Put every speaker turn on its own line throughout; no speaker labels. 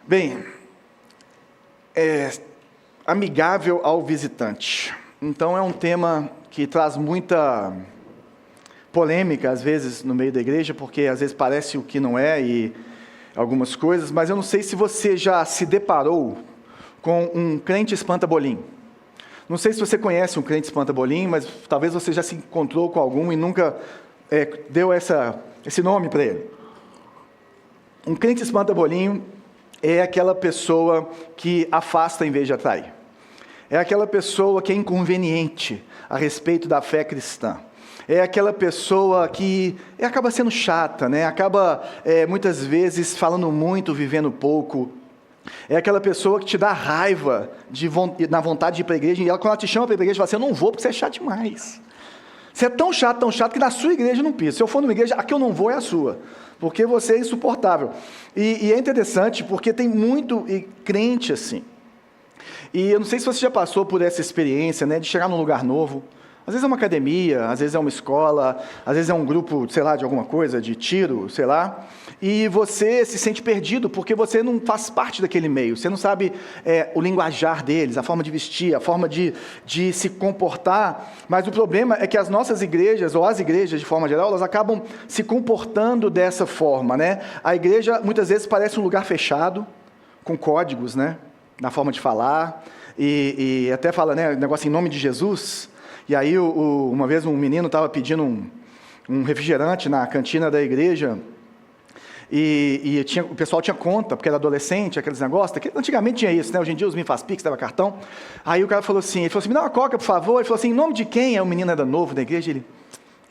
Bem, amigável ao visitante. Então é um tema que traz muita polêmica, às vezes, no meio da igreja, porque às vezes parece o que não é e algumas coisas, mas eu não sei se você já se deparou com um crente espanta-bolim. Não sei se você conhece um crente espanta-bolim, mas talvez você já se encontrou com algum e nunca deu esse nome para ele. Um crente espanta-bolinho é aquela pessoa que afasta em vez de atrair. É aquela pessoa que é inconveniente a respeito da fé cristã. É aquela pessoa que acaba sendo chata, né? Acaba muitas vezes falando muito, vivendo pouco. É aquela pessoa que te dá raiva na vontade de ir para a igreja, e ela, quando ela te chama para ir para a igreja, fala assim: eu não vou porque você é chato demais. Você é tão chato, que na sua igreja eu não piso. Se eu for numa igreja, a que eu não vou é a sua, porque você é insuportável. E é interessante porque tem muito crente assim. E eu não sei se você já passou por essa experiência, né, de chegar num lugar novo. Às vezes é uma academia, às vezes é uma escola, às vezes é um grupo, sei lá, de alguma coisa, de tiro, sei lá, e você se sente perdido porque você não faz parte daquele meio, você não sabe o linguajar deles, a forma de vestir, a forma de se comportar, mas o problema é que as nossas igrejas, ou as igrejas de forma geral, elas acabam se comportando dessa forma, né? A igreja muitas vezes parece um lugar fechado, com códigos, né, na forma de falar, e até fala, né, negócio em nome de Jesus. E aí, uma vez um menino estava pedindo um refrigerante na cantina da igreja, e o pessoal tinha conta, porque era adolescente, aqueles negócios, antigamente tinha isso, né? Hoje em dia os me faz pix, dava cartão. Aí o cara falou assim, me dá uma coca, por favor. Ele falou assim, em nome de quem? Aí o menino era novo da igreja, ele,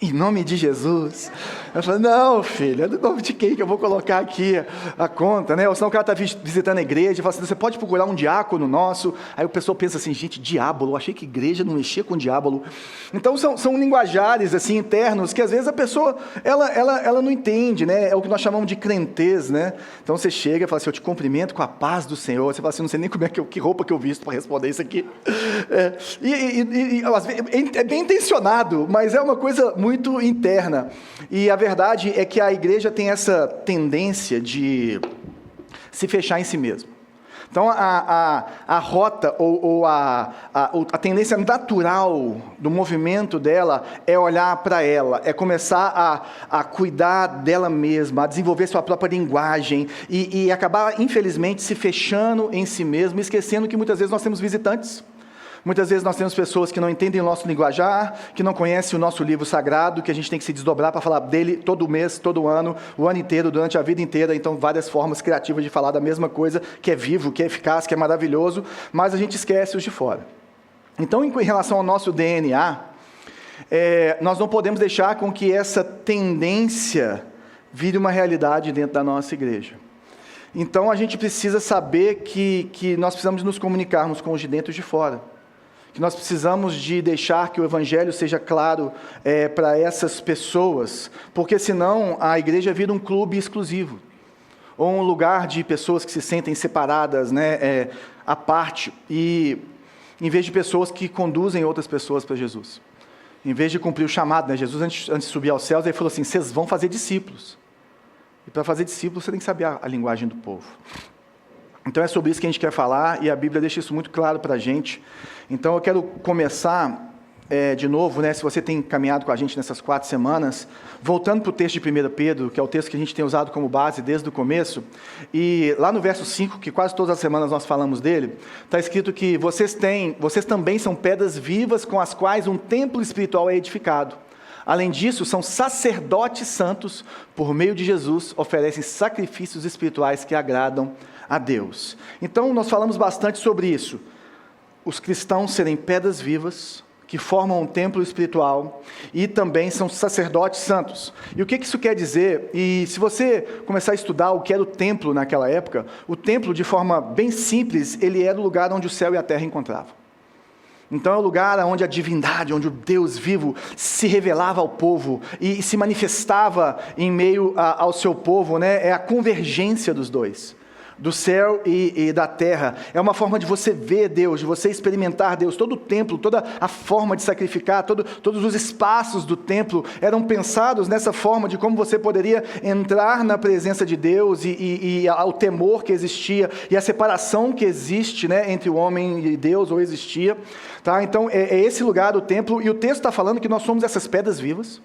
em nome de Jesus. Eu falei, não, filho, é do nome de quem que eu vou colocar aqui a conta, né? Ou senão o cara está visitando a igreja e fala assim, você pode procurar um diácono nosso. Aí o pessoal pensa assim, gente, diábolo, eu achei que igreja não mexia com diábolo. Então são linguajares assim, internos, que às vezes a pessoa, ela não entende, né? É o que nós chamamos de crentez, né? Então você chega e fala assim, eu te cumprimento com a paz do Senhor. Você fala assim, não sei nem que roupa que eu visto para responder isso aqui. É bem intencionado, mas é uma coisa muito interna. E a verdade é que a igreja tem essa tendência de se fechar em si mesmo. Então a rota ou a tendência natural do movimento dela é olhar para ela, é começar a cuidar dela mesma, a desenvolver sua própria linguagem e acabar, infelizmente, se fechando em si mesmo, esquecendo que muitas vezes nós temos visitantes. Muitas vezes nós temos pessoas que não entendem o nosso linguajar, que não conhecem o nosso livro sagrado, que a gente tem que se desdobrar para falar dele todo mês, todo ano, o ano inteiro, durante a vida inteira. Então, várias formas criativas de falar da mesma coisa, que é vivo, que é eficaz, que é maravilhoso, mas a gente esquece os de fora. Então, em relação ao nosso DNA, nós não podemos deixar com que essa tendência vire uma realidade dentro da nossa igreja. Então, a gente precisa saber que nós precisamos nos comunicarmos com os de dentro e de fora. Que nós precisamos de deixar que o Evangelho seja claro para essas pessoas, porque senão a igreja vira um clube exclusivo, ou um lugar de pessoas que se sentem separadas, né, à parte, e em vez de pessoas que conduzem outras pessoas para Jesus. Em vez de cumprir o chamado, né, Jesus antes de subir aos céus, ele falou assim, vocês vão fazer discípulos. E para fazer discípulos você tem que saber a linguagem do povo. Então é sobre isso que a gente quer falar, e a Bíblia deixa isso muito claro para a gente. Então eu quero começar de novo, né, se você tem caminhado com a gente nessas 4 semanas, voltando para o texto de 1 Pedro, que é o texto que a gente tem usado como base desde o começo, e lá no verso 5, que quase todas as semanas nós falamos dele, está escrito que vocês também são pedras vivas com as quais um templo espiritual é edificado. Além disso, são sacerdotes santos, por meio de Jesus, oferecem sacrifícios espirituais que agradam a Deus. Então, nós falamos bastante sobre isso. Os cristãos serem pedras vivas, que formam um templo espiritual, e também são sacerdotes santos. E o que isso quer dizer? E se você começar a estudar o que era o templo naquela época, o templo, de forma bem simples, ele era o lugar onde o céu e a terra encontravam. Então é o lugar onde a divindade, onde o Deus vivo se revelava ao povo e se manifestava em meio ao seu povo, né? É a convergência dos dois. do céu e da terra. É uma forma de você ver Deus, de você experimentar Deus. Todo o templo, toda a forma de sacrificar, todos os espaços do templo eram pensados nessa forma de como você poderia entrar na presença de Deus e ao temor que existia e a separação que existe, né, entre o homem e Deus, ou existia. Tá? Então, é esse lugar do templo, e o texto está falando que nós somos essas pedras vivas,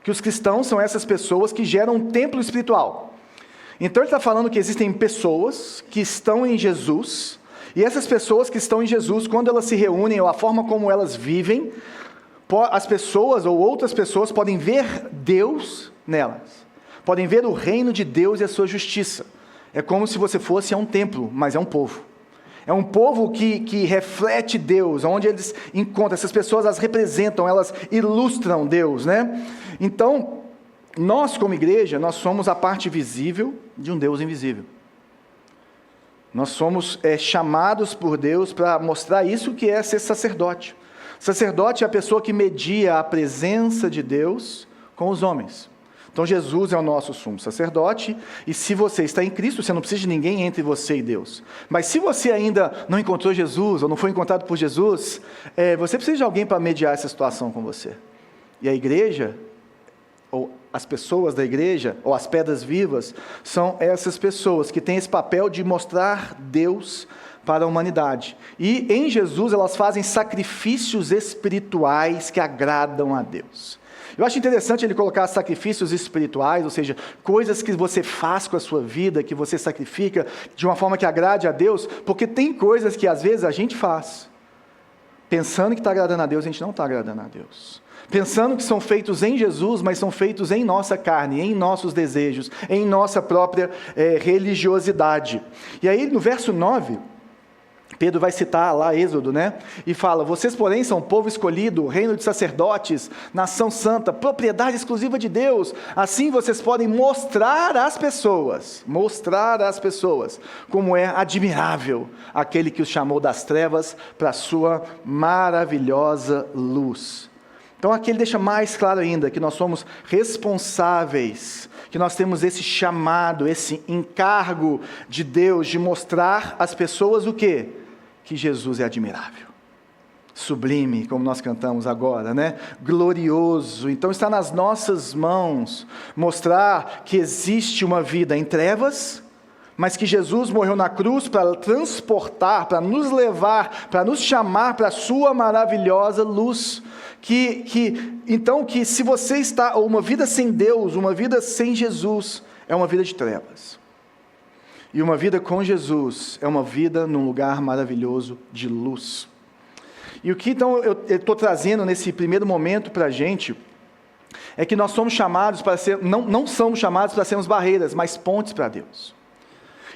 que os cristãos são essas pessoas que geram um templo espiritual. Então ele está falando que existem pessoas que estão em Jesus, e essas pessoas que estão em Jesus, quando elas se reúnem, ou a forma como elas vivem, as pessoas ou outras pessoas podem ver Deus nelas, podem ver o reino de Deus e a sua justiça. É como se você fosse a um templo, mas é um povo. É um povo que reflete Deus, onde eles encontram, essas pessoas as representam, elas ilustram Deus, né? Então, nós como igreja, nós somos a parte visível de um Deus invisível. Nós somos chamados por Deus para mostrar isso que é ser sacerdote. Sacerdote é a pessoa que media a presença de Deus com os homens. Então Jesus é o nosso sumo sacerdote, e se você está em Cristo, você não precisa de ninguém entre você e Deus. Mas se você ainda não encontrou Jesus, ou não foi encontrado por Jesus, você precisa de alguém para mediar essa situação com você. E a igreja, ou as pessoas da igreja, ou as pedras vivas, são essas pessoas que têm esse papel de mostrar Deus para a humanidade. E em Jesus elas fazem sacrifícios espirituais que agradam a Deus. Eu acho interessante ele colocar sacrifícios espirituais, ou seja, coisas que você faz com a sua vida, que você sacrifica de uma forma que agrade a Deus, porque tem coisas que às vezes a gente faz, pensando que está agradando a Deus, a gente não está agradando a Deus. Pensando que são feitos em Jesus, mas são feitos em nossa carne, em nossos desejos, em nossa própria religiosidade. E aí no verso 9, Pedro vai citar lá Êxodo, né? E fala: vocês, porém, são povo escolhido, reino de sacerdotes, nação santa, propriedade exclusiva de Deus. Assim vocês podem mostrar às pessoas como é admirável aquele que os chamou das trevas para a sua maravilhosa luz. Então aqui ele deixa mais claro ainda que nós somos responsáveis, que nós temos esse chamado, esse encargo de Deus de mostrar às pessoas o quê? Que Jesus é admirável, sublime, como nós cantamos agora, né? Glorioso. Então está nas nossas mãos mostrar que existe uma vida em trevas, mas que Jesus morreu na cruz para transportar, para nos levar, para nos chamar para a sua maravilhosa luz. Então que se você está, ou uma vida sem Deus, uma vida sem Jesus, é uma vida de trevas. E uma vida com Jesus é uma vida num lugar maravilhoso de luz. E o que então eu estou trazendo nesse primeiro momento para a gente, é que nós somos chamados para ser, não somos chamados para sermos barreiras, mas pontes para Deus.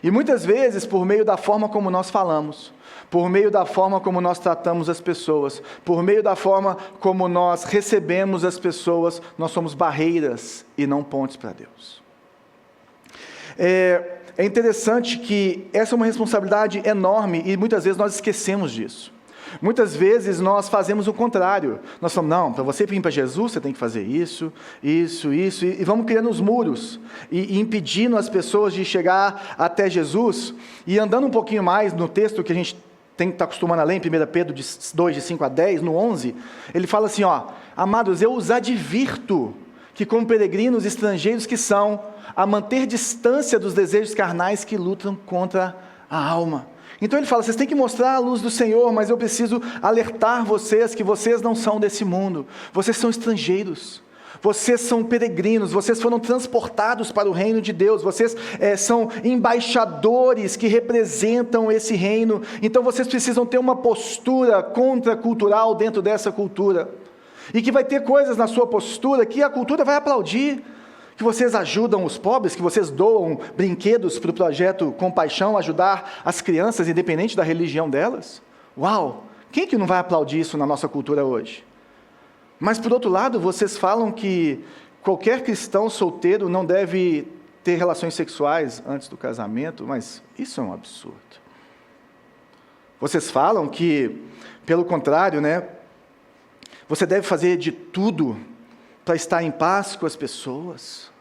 E muitas vezes, por meio da forma como nós falamos, por meio da forma como nós tratamos as pessoas, por meio da forma como nós recebemos as pessoas, nós somos barreiras e não pontes para Deus. É interessante que essa é uma responsabilidade enorme e muitas vezes nós esquecemos disso. Muitas vezes nós fazemos o contrário. Nós falamos: não, para você vir para Jesus, você tem que fazer isso, e vamos criando os muros, e impedindo as pessoas de chegar até Jesus. E andando um pouquinho mais no texto que a gente tem que estar acostumando a ler, em 1 Pedro 2, de 5 a 10, no 11, ele fala assim: amados, eu os advirto que como peregrinos estrangeiros que são, a manter distância dos desejos carnais que lutam contra a alma. Então ele fala: vocês têm que mostrar a luz do Senhor, mas eu preciso alertar vocês que vocês não são desse mundo, vocês são estrangeiros, vocês são peregrinos, vocês foram transportados para o reino de Deus, vocês são embaixadores que representam esse reino, então vocês precisam ter uma postura contracultural dentro dessa cultura, e que vai ter coisas na sua postura que a cultura vai aplaudir, que vocês ajudam os pobres, que vocês doam brinquedos para o projeto Compaixão, ajudar as crianças, independente da religião delas. Uau! Quem que não vai aplaudir isso na nossa cultura hoje? Mas, por outro lado, vocês falam que qualquer cristão solteiro não deve ter relações sexuais antes do casamento, mas isso é um absurdo. Vocês falam que, pelo contrário, né, você deve fazer de tudo para estar em paz com as pessoas.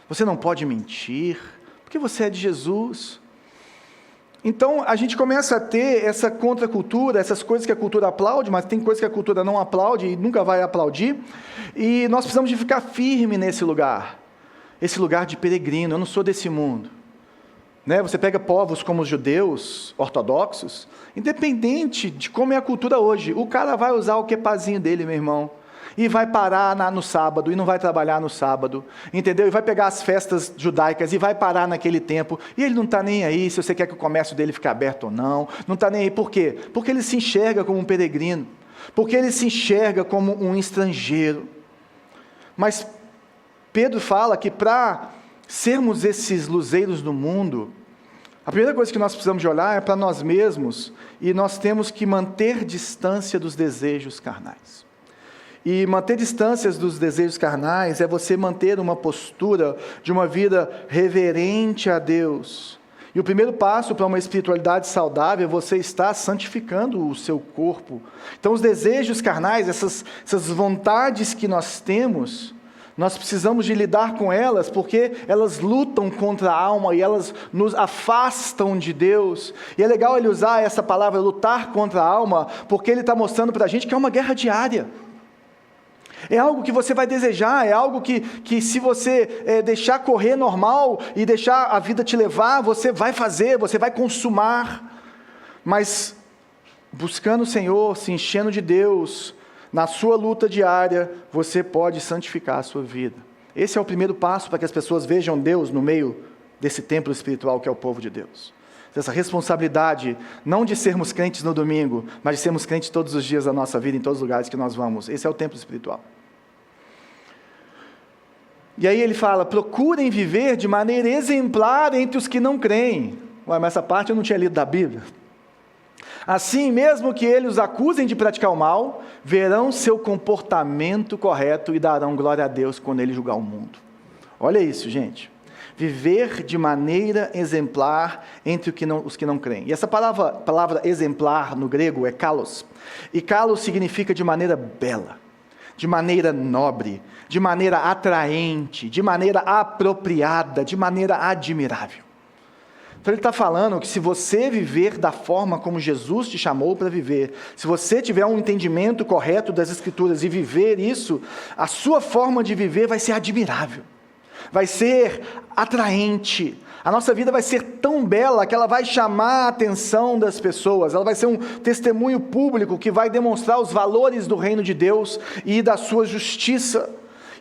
Você não pode mentir, porque você é de Jesus. Então, a gente começa a ter essa contracultura, essas coisas que a cultura aplaude, mas tem coisas que a cultura não aplaude e nunca vai aplaudir, e nós precisamos de ficar firme nesse lugar, esse lugar de peregrino. Eu não sou desse mundo. Né? Você pega povos como os judeus ortodoxos, independente de como é a cultura hoje, o cara vai usar o quepazinho dele, meu irmão, e vai parar no sábado, e não vai trabalhar no sábado, entendeu? E vai pegar as festas judaicas, e vai parar naquele tempo, e ele não está nem aí se você quer que o comércio dele fique aberto ou não está nem aí. Por quê? Porque ele se enxerga como um peregrino, porque ele se enxerga como um estrangeiro. Mas Pedro fala que para sermos esses luzeiros do mundo, a primeira coisa que nós precisamos de olhar é para nós mesmos, e nós temos que manter distância dos desejos carnais. E manter distâncias dos desejos carnais é você manter uma postura de uma vida reverente a Deus. E o primeiro passo para uma espiritualidade saudável é você estar santificando o seu corpo. Então os desejos carnais, essas vontades que nós temos, nós precisamos de lidar com elas, porque elas lutam contra a alma e elas nos afastam de Deus. E é legal ele usar essa palavra, lutar contra a alma, porque ele está mostrando para a gente que é uma guerra diária. É algo que você vai desejar, é algo que se você deixar correr normal e deixar a vida te levar, você vai fazer, você vai consumar. Mas buscando o Senhor, se enchendo de Deus, na sua luta diária, você pode santificar a sua vida. Esse é o primeiro passo para que as pessoas vejam Deus no meio desse templo espiritual que é o povo de Deus. Essa responsabilidade, não de sermos crentes no domingo, mas de sermos crentes todos os dias da nossa vida, em todos os lugares que nós vamos. Esse é o templo espiritual. E aí ele fala, procurem viver de maneira exemplar entre os que não creem. Ué, mas essa parte eu não tinha lido da Bíblia. Assim, mesmo que eles os acusem de praticar o mal, verão seu comportamento correto e darão glória a Deus quando ele julgar o mundo. Olha isso, gente. Viver de maneira exemplar entre os que não creem. E essa palavra exemplar no grego é kalos. E kalos significa de maneira bela, de maneira nobre, de maneira atraente, de maneira apropriada, de maneira admirável. Então ele está falando que se você viver da forma como Jesus te chamou para viver, se você tiver um entendimento correto das Escrituras e viver isso, a sua forma de viver vai ser admirável. Vai ser atraente, a nossa vida vai ser tão bela que ela vai chamar a atenção das pessoas, ela vai ser um testemunho público que vai demonstrar os valores do reino de Deus e da sua justiça,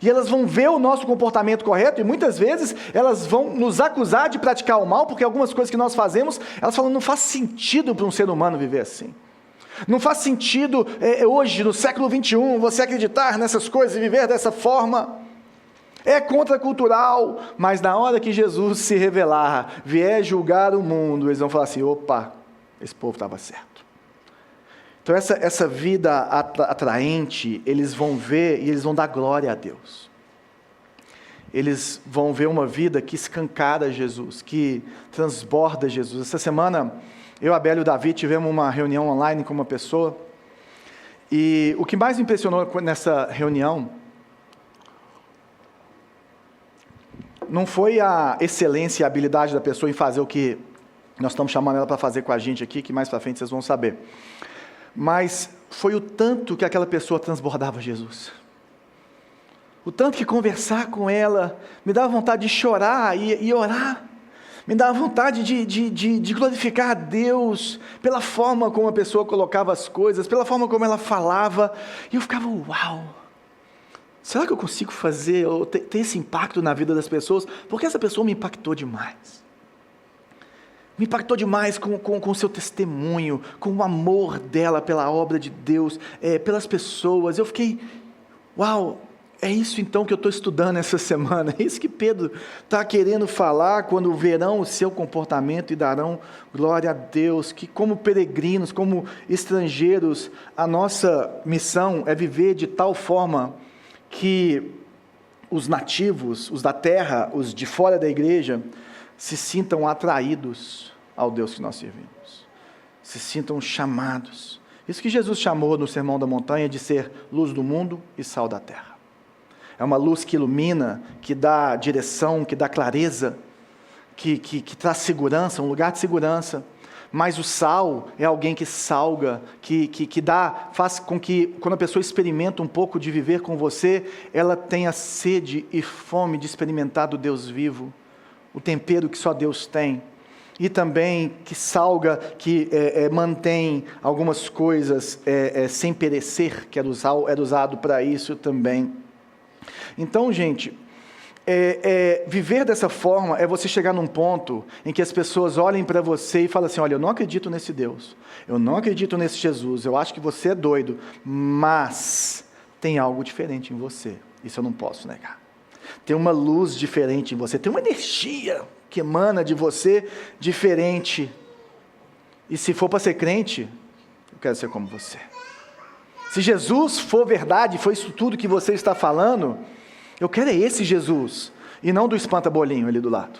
e elas vão ver o nosso comportamento correto, e muitas vezes elas vão nos acusar de praticar o mal, porque algumas coisas que nós fazemos, elas falam, não faz sentido para um ser humano viver assim. Não faz sentido hoje, no século 21, você acreditar nessas coisas e viver dessa forma. É contracultural, mas na hora que Jesus se revelar, vier julgar o mundo, eles vão falar assim, opa, esse povo estava certo. Então essa vida atraente, eles vão ver e eles vão dar glória a Deus. Eles vão ver uma vida que escancara Jesus, que transborda Jesus. Essa semana, eu, a Bela e o Davi tivemos uma reunião online com uma pessoa, e o que mais me impressionou nessa reunião não foi a excelência e a habilidade da pessoa em fazer o que nós estamos chamando ela para fazer com a gente aqui, que mais para frente vocês vão saber. Mas foi o tanto que aquela pessoa transbordava Jesus. O tanto que conversar com ela me dava vontade de chorar e orar. Me dava vontade de glorificar a Deus pela forma como a pessoa colocava as coisas, pela forma como ela falava. E eu ficava, uau! Será que eu consigo fazer, ou ter esse impacto na vida das pessoas? Porque essa pessoa me impactou demais. Me impactou demais com o seu testemunho, com o amor dela pela obra de Deus, pelas pessoas. Eu fiquei, uau, é isso então que eu estou estudando essa semana. É isso que Pedro está querendo falar quando verão o seu comportamento e darão glória a Deus. Que como peregrinos, como estrangeiros, a nossa missão é viver de tal forma que os nativos, os da terra, os de fora da igreja, se sintam atraídos ao Deus que nós servimos, se sintam chamados. Isso que Jesus chamou no Sermão da Montanha de ser luz do mundo e sal da terra. É uma luz que ilumina, que dá direção, que dá clareza, que traz segurança, um lugar de segurança. Mas o sal é alguém que salga, faz com que, quando a pessoa experimenta um pouco de viver com você, ela tenha sede e fome de experimentar do Deus vivo, o tempero que só Deus tem. E também que salga, que mantém algumas coisas sem perecer, que era usado para isso também. Então, gente, viver dessa forma é você chegar num ponto em que as pessoas olhem para você e falam assim, olha, eu não acredito nesse Deus, eu não acredito nesse Jesus, eu acho que você é doido, mas tem algo diferente em você, isso eu não posso negar. Tem uma luz diferente em você, tem uma energia que emana de você diferente. E se for para ser crente, eu quero ser como você. Se Jesus for verdade, foi isso tudo que você está falando, eu quero esse Jesus, e não do espanta-bolinho ali do lado.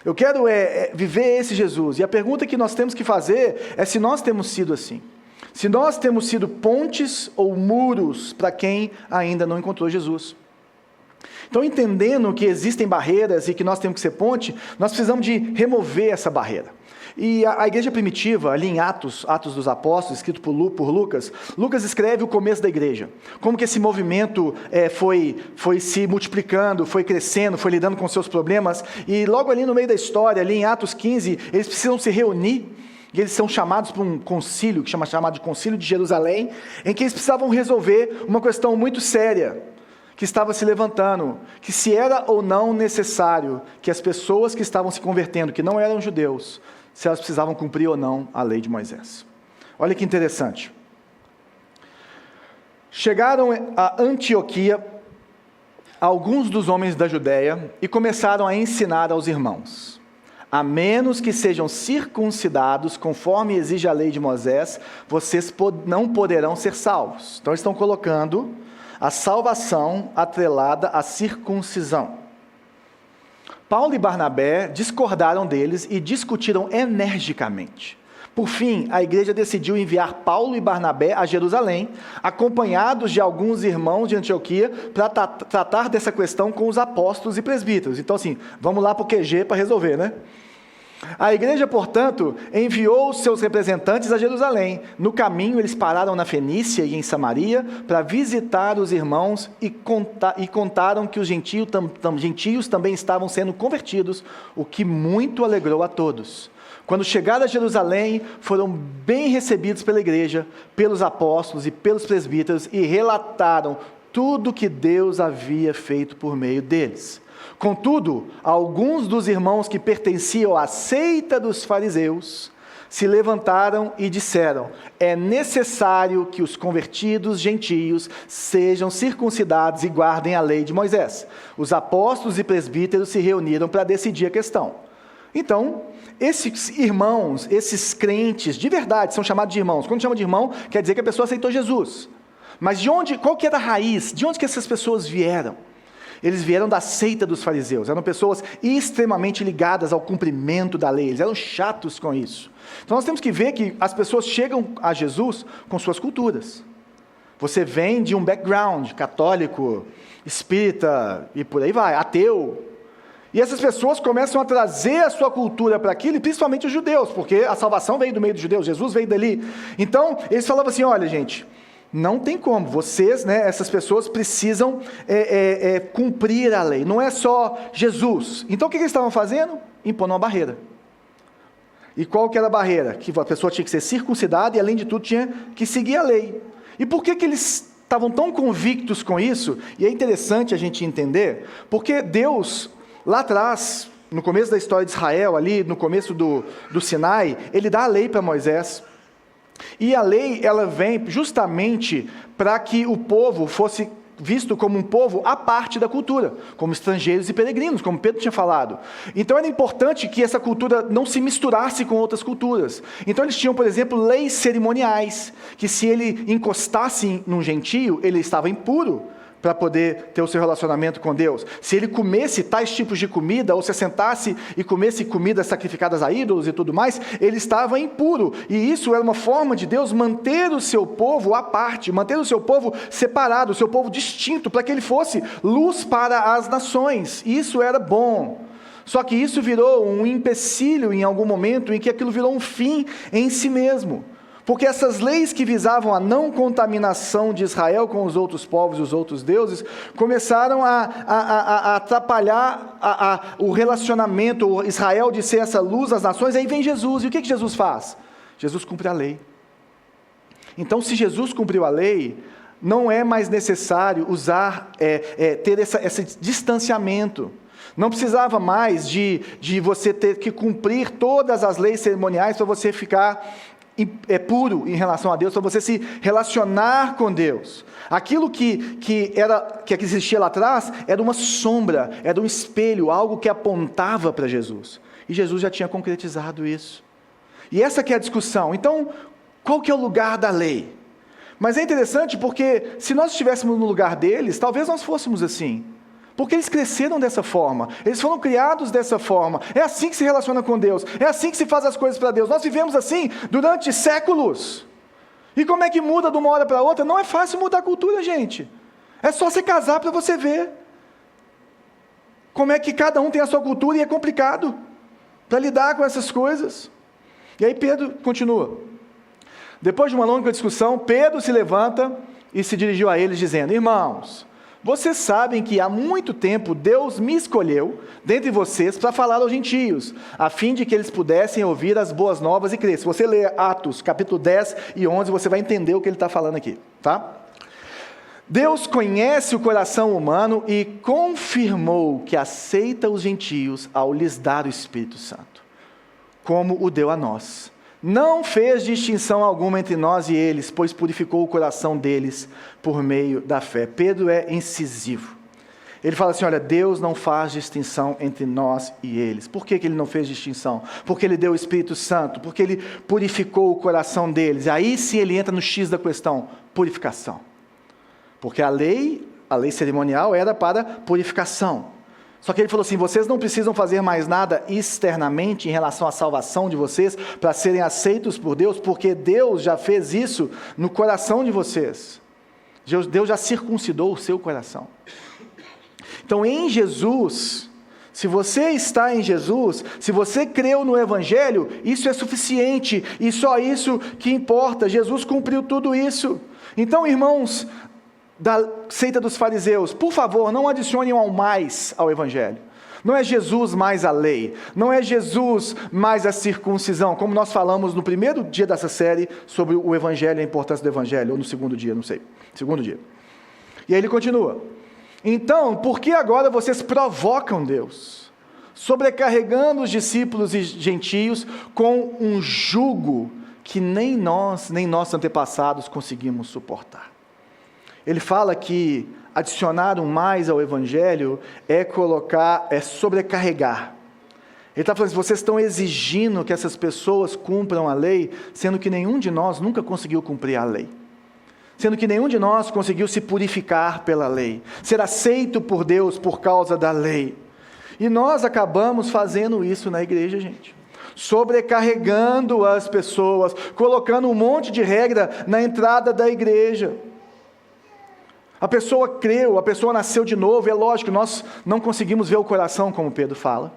Eu quero viver esse Jesus. E a pergunta que nós temos que fazer é se nós temos sido assim. Se nós temos sido pontes ou muros para quem ainda não encontrou Jesus. Então, entendendo que existem barreiras e que nós temos que ser ponte, nós precisamos de remover essa barreira. E a igreja primitiva, ali em Atos dos Apóstolos, escrito por Lucas, Lucas escreve o começo da igreja. Como que esse movimento foi se multiplicando, foi crescendo, foi lidando com seus problemas. E logo ali no meio da história, ali em Atos 15, eles precisam se reunir. E eles são chamados para um concílio, que chamado de Concílio de Jerusalém, em que eles precisavam resolver uma questão muito séria, que estava se levantando, que se era ou não necessário que as pessoas que estavam se convertendo, que não eram judeus, se elas precisavam cumprir ou não a lei de Moisés. Olha que interessante. Chegaram a Antioquia alguns dos homens da Judéia e começaram a ensinar aos irmãos: a menos que sejam circuncidados, conforme exige a lei de Moisés, vocês não poderão ser salvos. Então eles estão colocando a salvação atrelada à circuncisão. Paulo e Barnabé discordaram deles e discutiram energicamente. Por fim, a igreja decidiu enviar Paulo e Barnabé a Jerusalém, acompanhados de alguns irmãos de Antioquia, para tratar dessa questão com os apóstolos e presbíteros. Então, assim, vamos lá para o QG para resolver, né? A igreja, portanto, enviou seus representantes a Jerusalém. No caminho, eles pararam na Fenícia e em Samaria para visitar os irmãos e contaram que os gentios também estavam sendo convertidos, o que muito alegrou a todos. Quando chegaram a Jerusalém, foram bem recebidos pela igreja, pelos apóstolos e pelos presbíteros e relataram tudo que Deus havia feito por meio deles. Contudo, alguns dos irmãos que pertenciam à seita dos fariseus se levantaram e disseram: é necessário que os convertidos gentios sejam circuncidados e guardem a lei de Moisés. Os apóstolos e presbíteros se reuniram para decidir a questão. Então, esses irmãos, esses crentes de verdade, são chamados de irmãos. Quando chama de irmão, quer dizer que a pessoa aceitou Jesus. Mas qual que era a raiz? De onde que essas pessoas vieram? Eles vieram da seita dos fariseus, eram pessoas extremamente ligadas ao cumprimento da lei, eles eram chatos com isso. Então nós temos que ver que as pessoas chegam a Jesus com suas culturas. Você vem de um background católico, espírita e por aí vai, ateu. E essas pessoas começam a trazer a sua cultura para aquilo, e principalmente os judeus, porque a salvação veio do meio dos judeus, Jesus veio dali. Então eles falavam assim: olha, gente, não tem como, vocês, essas pessoas precisam cumprir a lei, não é só Jesus. Então o que eles estavam fazendo? Impondo uma barreira. E qual que era a barreira? Que a pessoa tinha que ser circuncidada e, além de tudo, tinha que seguir a lei. E por que eles estavam tão convictos com isso? E é interessante a gente entender, porque Deus, lá atrás, no começo da história de Israel, ali no começo do Sinai, Ele dá a lei para Moisés. E a lei, ela vem justamente para que o povo fosse visto como um povo à parte da cultura, como estrangeiros e peregrinos, como Pedro tinha falado. Então era importante que essa cultura não se misturasse com outras culturas. Então eles tinham, por exemplo, leis cerimoniais, que se ele encostasse num gentio, ele estava impuro para poder ter o seu relacionamento com Deus. Se ele comesse tais tipos de comida, ou se assentasse e comesse comidas sacrificadas a ídolos e tudo mais, ele estava impuro. E isso era uma forma de Deus manter o seu povo à parte, manter o seu povo separado, o seu povo distinto, para que ele fosse luz para as nações. E isso era bom. Só que isso virou um empecilho em algum momento em que aquilo virou um fim em si mesmo. Porque essas leis que visavam a não contaminação de Israel com os outros povos e os outros deuses, começaram a atrapalhar o relacionamento, Israel de ser essa luz das nações. Aí vem Jesus, e o que Jesus faz? Jesus cumpre a lei. Então, se Jesus cumpriu a lei, não é mais necessário ter esse distanciamento. Não precisava mais de você ter que cumprir todas as leis cerimoniais para você ficar puro em relação a Deus, para você se relacionar com Deus. Aquilo que existia lá atrás era uma sombra, era um espelho, algo que apontava para Jesus. E Jesus já tinha concretizado isso. E essa que é a discussão. Então, qual que é o lugar da lei? Mas é interessante porque se nós estivéssemos no lugar deles, talvez nós fôssemos assim. Porque eles cresceram dessa forma, eles foram criados dessa forma, é assim que se relaciona com Deus, é assim que se faz as coisas para Deus. Nós vivemos assim durante séculos. E como é que muda de uma hora para outra? Não é fácil mudar a cultura, gente. É só se casar para você ver como é que cada um tem a sua cultura, e é complicado para lidar com essas coisas. E aí Pedro continua. Depois de uma longa discussão, Pedro se levanta e se dirigiu a eles dizendo: irmãos, vocês sabem que há muito tempo Deus me escolheu dentre vocês para falar aos gentios, a fim de que eles pudessem ouvir as boas novas e crer. Se você ler Atos, capítulo 10 e 11, você vai entender o que ele está falando aqui, tá? Deus conhece o coração humano e confirmou que aceita os gentios ao lhes dar o Espírito Santo, como o deu a nós. Não fez distinção alguma entre nós e eles, pois purificou o coração deles por meio da fé. Pedro é incisivo. Ele fala assim, olha, Deus não faz distinção entre nós e eles. Por que ele não fez distinção? Porque ele deu o Espírito Santo, porque ele purificou o coração deles. E aí sim ele entra no X da questão, purificação. Porque a lei cerimonial era para purificação. Só que ele falou assim, vocês não precisam fazer mais nada externamente em relação à salvação de vocês, para serem aceitos por Deus, porque Deus já fez isso no coração de vocês. Deus já circuncidou o seu coração. Então em Jesus, se você está em Jesus, se você creu no Evangelho, isso é suficiente, e só isso que importa. Jesus cumpriu tudo isso. Então, irmãos da seita dos fariseus, por favor, não adicionem um mais ao Evangelho. Não é Jesus mais a lei, não é Jesus mais a circuncisão, como nós falamos no primeiro dia dessa série sobre o Evangelho, a importância do Evangelho, ou no segundo dia, não sei, segundo dia. E aí ele continua, então, por que agora vocês provocam Deus, sobrecarregando os discípulos e gentios com um jugo que nem nós, nem nossos antepassados conseguimos suportar? Ele fala que adicionar um mais ao Evangelho é sobrecarregar. Ele está falando assim, vocês estão exigindo que essas pessoas cumpram a lei, sendo que nenhum de nós nunca conseguiu cumprir a lei. Sendo que nenhum de nós conseguiu se purificar pela lei, ser aceito por Deus por causa da lei. E nós acabamos fazendo isso na igreja, gente. Sobrecarregando as pessoas, colocando um monte de regra na entrada da igreja. A pessoa creu, a pessoa nasceu de novo, é lógico, nós não conseguimos ver o coração, como Pedro fala.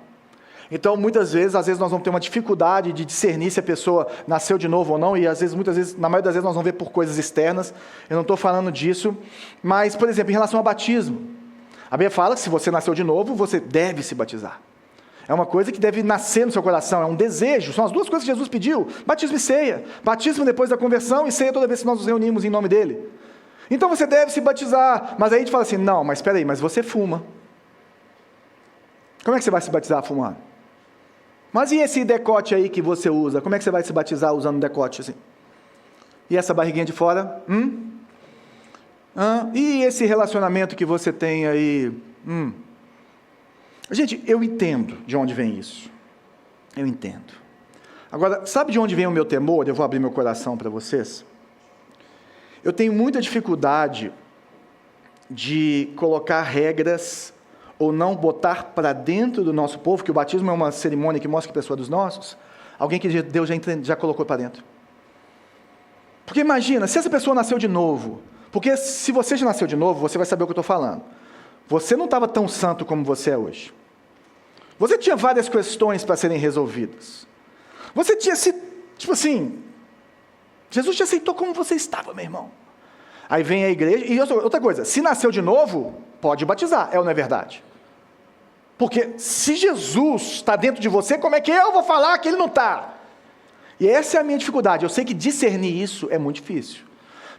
Então, muitas vezes, nós vamos ter uma dificuldade de discernir se a pessoa nasceu de novo ou não, e muitas vezes, na maioria das vezes, nós vamos ver por coisas externas. Eu não estou falando disso, mas, por exemplo, em relação ao batismo, a Bíblia fala que se você nasceu de novo, você deve se batizar. É uma coisa que deve nascer no seu coração, é um desejo, são as duas coisas que Jesus pediu, batismo e ceia. Batismo depois da conversão e ceia toda vez que nós nos reunimos em nome dele. Então você deve se batizar, mas aí a gente fala assim, não, mas espera aí, mas você fuma. Como é que você vai se batizar fumando? Mas e esse decote aí que você usa? Como é que você vai se batizar usando um decote assim? E essa barriguinha de fora? E esse relacionamento que você tem aí? Gente, eu entendo de onde vem isso. Eu entendo. Agora, sabe de onde vem o meu temor? Eu vou abrir meu coração para vocês. Eu tenho muita dificuldade de colocar regras ou não botar para dentro do nosso povo, que o batismo é uma cerimônia que mostra que a pessoa é dos nossos, alguém que Deus já colocou para dentro. Porque imagina, se essa pessoa nasceu de novo, porque se você já nasceu de novo, você vai saber o que eu estou falando. Você não estava tão santo como você é hoje. Você tinha várias questões para serem resolvidas. Você tinha se, tipo assim, Jesus te aceitou como você estava, meu irmão. Aí vem a igreja, e outra coisa, se nasceu de novo, pode batizar, é ou não é verdade? Porque se Jesus está dentro de você, como é que eu vou falar que ele não está? E essa é a minha dificuldade. Eu sei que discernir isso é muito difícil.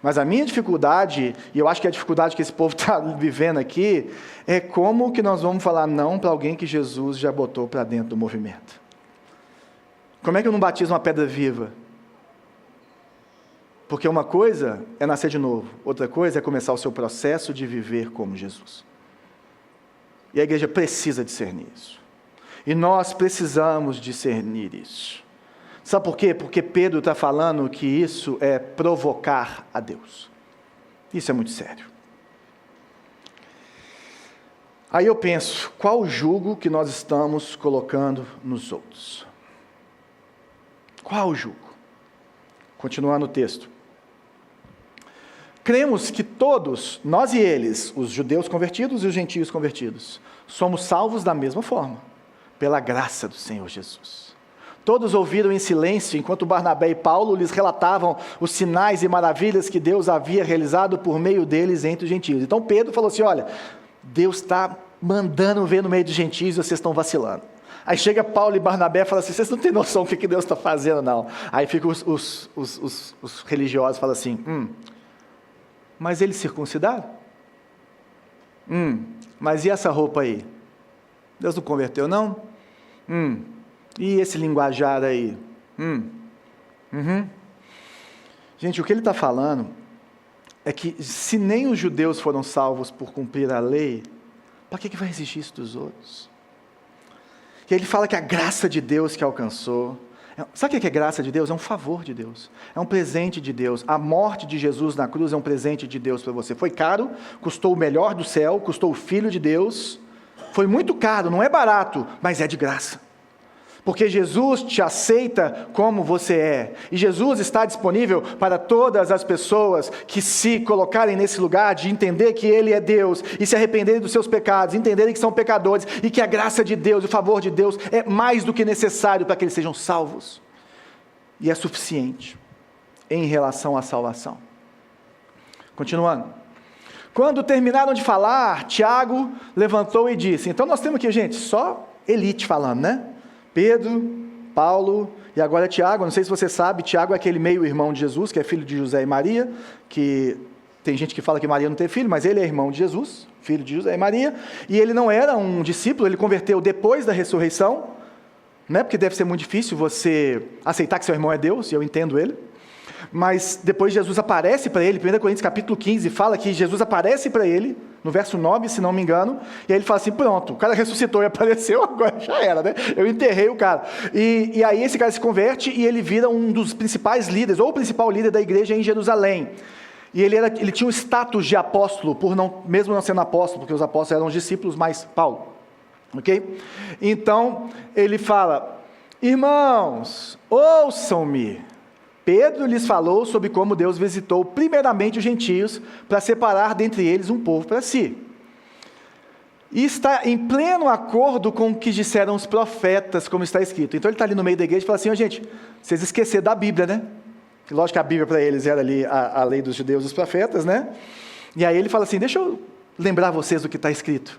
Mas a minha dificuldade, e eu acho que é a dificuldade que esse povo está vivendo aqui, é como que nós vamos falar não para alguém que Jesus já botou para dentro do movimento. Como é que eu não batizo uma pedra viva? Porque uma coisa é nascer de novo, outra coisa é começar o seu processo de viver como Jesus. E a igreja precisa discernir isso. E nós precisamos discernir isso. Sabe por quê? Porque Pedro está falando que isso é provocar a Deus. Isso é muito sério. Aí eu penso, qual o jugo que nós estamos colocando nos outros? Qual o jugo? Continuando o texto. Cremos que todos, nós e eles, os judeus convertidos e os gentios convertidos, somos salvos da mesma forma, pela graça do Senhor Jesus. Todos ouviram em silêncio, enquanto Barnabé e Paulo lhes relatavam os sinais e maravilhas que Deus havia realizado por meio deles entre os gentios. Então Pedro falou assim, olha, Deus está mandando ver no meio dos gentios e vocês estão vacilando. Aí chega Paulo e Barnabé e fala assim, vocês não têm noção do que Deus está fazendo, não. Aí ficam os religiosos e falam assim, mas eles circuncidaram? Mas e essa roupa aí? Deus não converteu, não? E esse linguajar aí? Gente, o que ele está falando é que se nem os judeus foram salvos por cumprir a lei, para que vai exigir isso dos outros? E ele fala que a graça de Deus que alcançou. Sabe o que é graça de Deus? É um favor de Deus, é um presente de Deus. A morte de Jesus na cruz é um presente de Deus para você. Foi caro, custou o melhor do céu, custou o Filho de Deus. Foi muito caro, não é barato, mas é de graça. Porque Jesus te aceita como você é. E Jesus está disponível para todas as pessoas que se colocarem nesse lugar de entender que Ele é Deus e se arrependerem dos seus pecados, entenderem que são pecadores e que a graça de Deus, o favor de Deus é mais do que necessário para que eles sejam salvos. E é suficiente em relação à salvação. Continuando. Quando terminaram de falar, Tiago levantou e disse, então nós temos aqui, gente, só elite falando, né? Pedro, Paulo e agora Tiago. Não sei se você sabe, Tiago é aquele meio-irmão de Jesus, que é filho de José e Maria, que tem gente que fala que Maria não teve filho, mas ele é irmão de Jesus, filho de José e Maria, e ele não era um discípulo, ele converteu depois da ressurreição, né? Porque deve ser muito difícil você aceitar que seu irmão é Deus, e eu entendo ele, mas depois Jesus aparece para ele, 1 Coríntios capítulo 15, fala que Jesus aparece para ele, no verso 9, se não me engano, e aí ele fala assim, pronto, o cara ressuscitou e apareceu, agora já era, né? Eu enterrei o cara. E aí esse cara se converte e ele vira um dos principais líderes, ou o principal líder da igreja em Jerusalém. E ele tinha um status de apóstolo, mesmo não sendo apóstolo, porque os apóstolos eram os discípulos, mais Paulo. Ok? Então, ele fala, irmãos, ouçam-me. Pedro lhes falou sobre como Deus visitou primeiramente os gentios para separar dentre eles um povo para si. E está em pleno acordo com o que disseram os profetas, como está escrito. Então ele está ali no meio da igreja e fala assim, gente, vocês esqueceram da Bíblia, né? Lógico que a Bíblia para eles era ali a lei dos judeus e dos profetas, né? E aí ele fala assim, deixa eu lembrar vocês do que está escrito.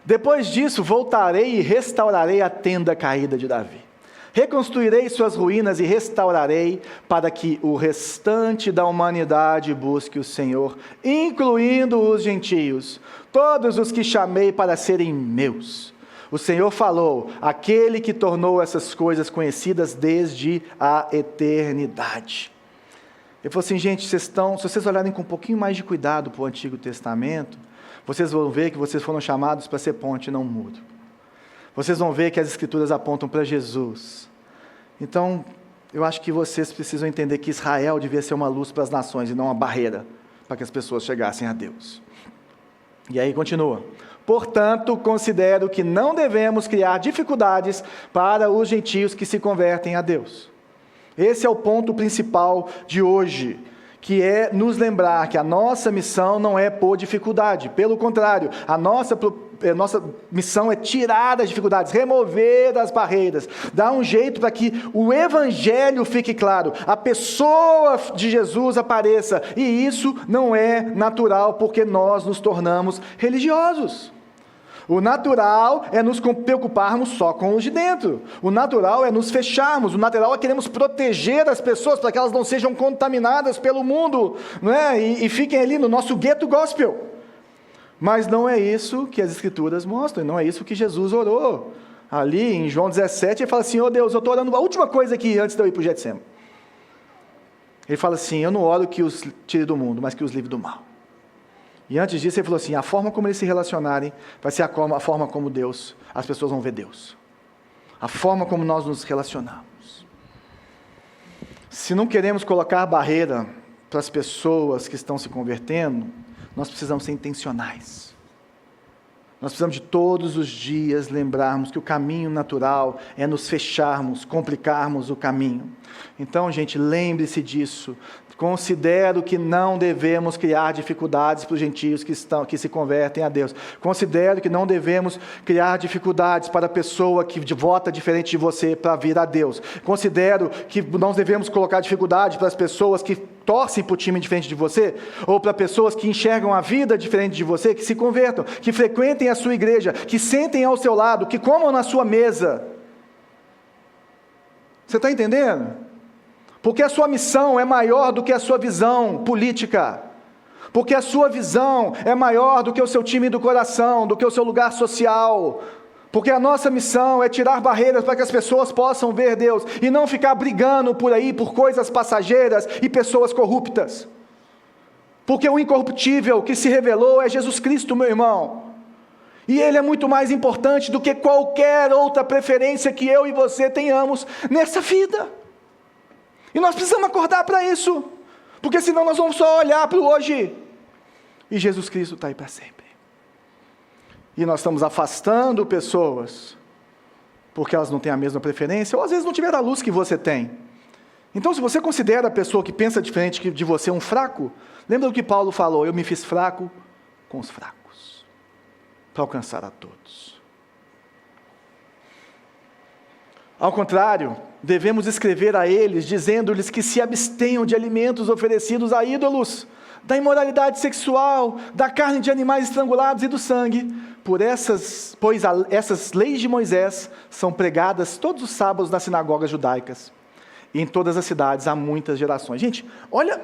Depois disso, voltarei e restaurarei a tenda caída de Davi. Reconstruirei suas ruínas e restaurarei para que o restante da humanidade busque o Senhor, incluindo os gentios, todos os que chamei para serem meus. O Senhor falou, aquele que tornou essas coisas conhecidas desde a eternidade. Ele falou assim, gente, se vocês olharem com um pouquinho mais de cuidado para o Antigo Testamento, vocês vão ver que vocês foram chamados para ser ponte e não muro. Vocês vão ver que as Escrituras apontam para Jesus. Então, eu acho que vocês precisam entender que Israel devia ser uma luz para as nações e não uma barreira para que as pessoas chegassem a Deus. E aí continua. Portanto, considero que não devemos criar dificuldades para os gentios que se convertem a Deus. Esse é o ponto principal de hoje. que é nos lembrar que a nossa missão não é por dificuldade. Pelo contrário, a nossa missão é tirar as dificuldades, remover as barreiras, dar um jeito para que o Evangelho fique claro, a pessoa de Jesus apareça, e isso não é natural, porque nós nos tornamos religiosos. O natural é nos preocuparmos só com os de dentro. O natural é nos fecharmos. O natural é queremos proteger as pessoas para que elas não sejam contaminadas pelo mundo, não é? E fiquem ali no nosso gueto gospel. Mas não é isso que as Escrituras mostram, não é isso que Jesus orou. Ali em João 17, ele fala assim: ó Deus, eu estou orando a última coisa aqui antes de eu ir para o Getsemane. Ele fala assim: eu não oro que os tire do mundo, mas que os livre do mal. E antes disso ele falou assim: a forma como eles se relacionarem vai ser a forma como Deus, as pessoas vão ver Deus. A forma como nós nos relacionamos. Se não queremos colocar barreira para as pessoas que estão se convertendo, nós precisamos ser intencionais. Nós precisamos de todos os dias lembrarmos que o caminho natural é nos fecharmos, complicarmos o caminho. Então, gente, lembre-se disso. Considero que não devemos criar dificuldades para os gentios que se convertem a Deus. Considero que não devemos criar dificuldades para a pessoa que vota diferente de você para vir a Deus. Considero que não devemos colocar dificuldade para as pessoas que torcem para o time diferente de você, ou para pessoas que enxergam a vida diferente de você, que se convertam, que frequentem a sua igreja, que sentem ao seu lado, que comam na sua mesa. Você está entendendo? Porque a sua missão é maior do que a sua visão política. Porque a sua visão é maior do que o seu time do coração, do que o seu lugar social. Porque a nossa missão é tirar barreiras para que as pessoas possam ver Deus e não ficar brigando por aí por coisas passageiras e pessoas corruptas. Porque o incorruptível que se revelou é Jesus Cristo, meu irmão. E Ele é muito mais importante do que qualquer outra preferência que eu e você tenhamos nessa vida. E nós precisamos acordar para isso, porque senão nós vamos só olhar para o hoje. E Jesus Cristo está aí para sempre. E nós estamos afastando pessoas, porque elas não têm a mesma preferência, ou às vezes não tiveram a luz que você tem. Então, se você considera a pessoa que pensa diferente de você um fraco, lembra do que Paulo falou: eu me fiz fraco com os fracos, para alcançar a todos. Ao contrário, devemos escrever a eles, dizendo-lhes que se abstenham de alimentos oferecidos a ídolos, da imoralidade sexual, da carne de animais estrangulados e do sangue, pois essas leis de Moisés são pregadas todos os sábados nas sinagogas judaicas, e em todas as cidades há muitas gerações. Gente, olha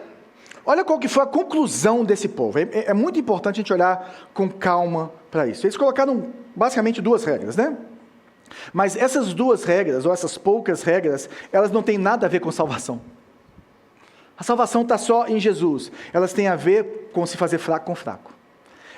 qual que foi a conclusão desse povo. É muito importante a gente olhar com calma para isso. Eles colocaram basicamente duas regras, né? Mas essas duas regras, ou essas poucas regras, elas não têm nada a ver com salvação. A salvação está só em Jesus. Elas têm a ver com se fazer fraco com fraco.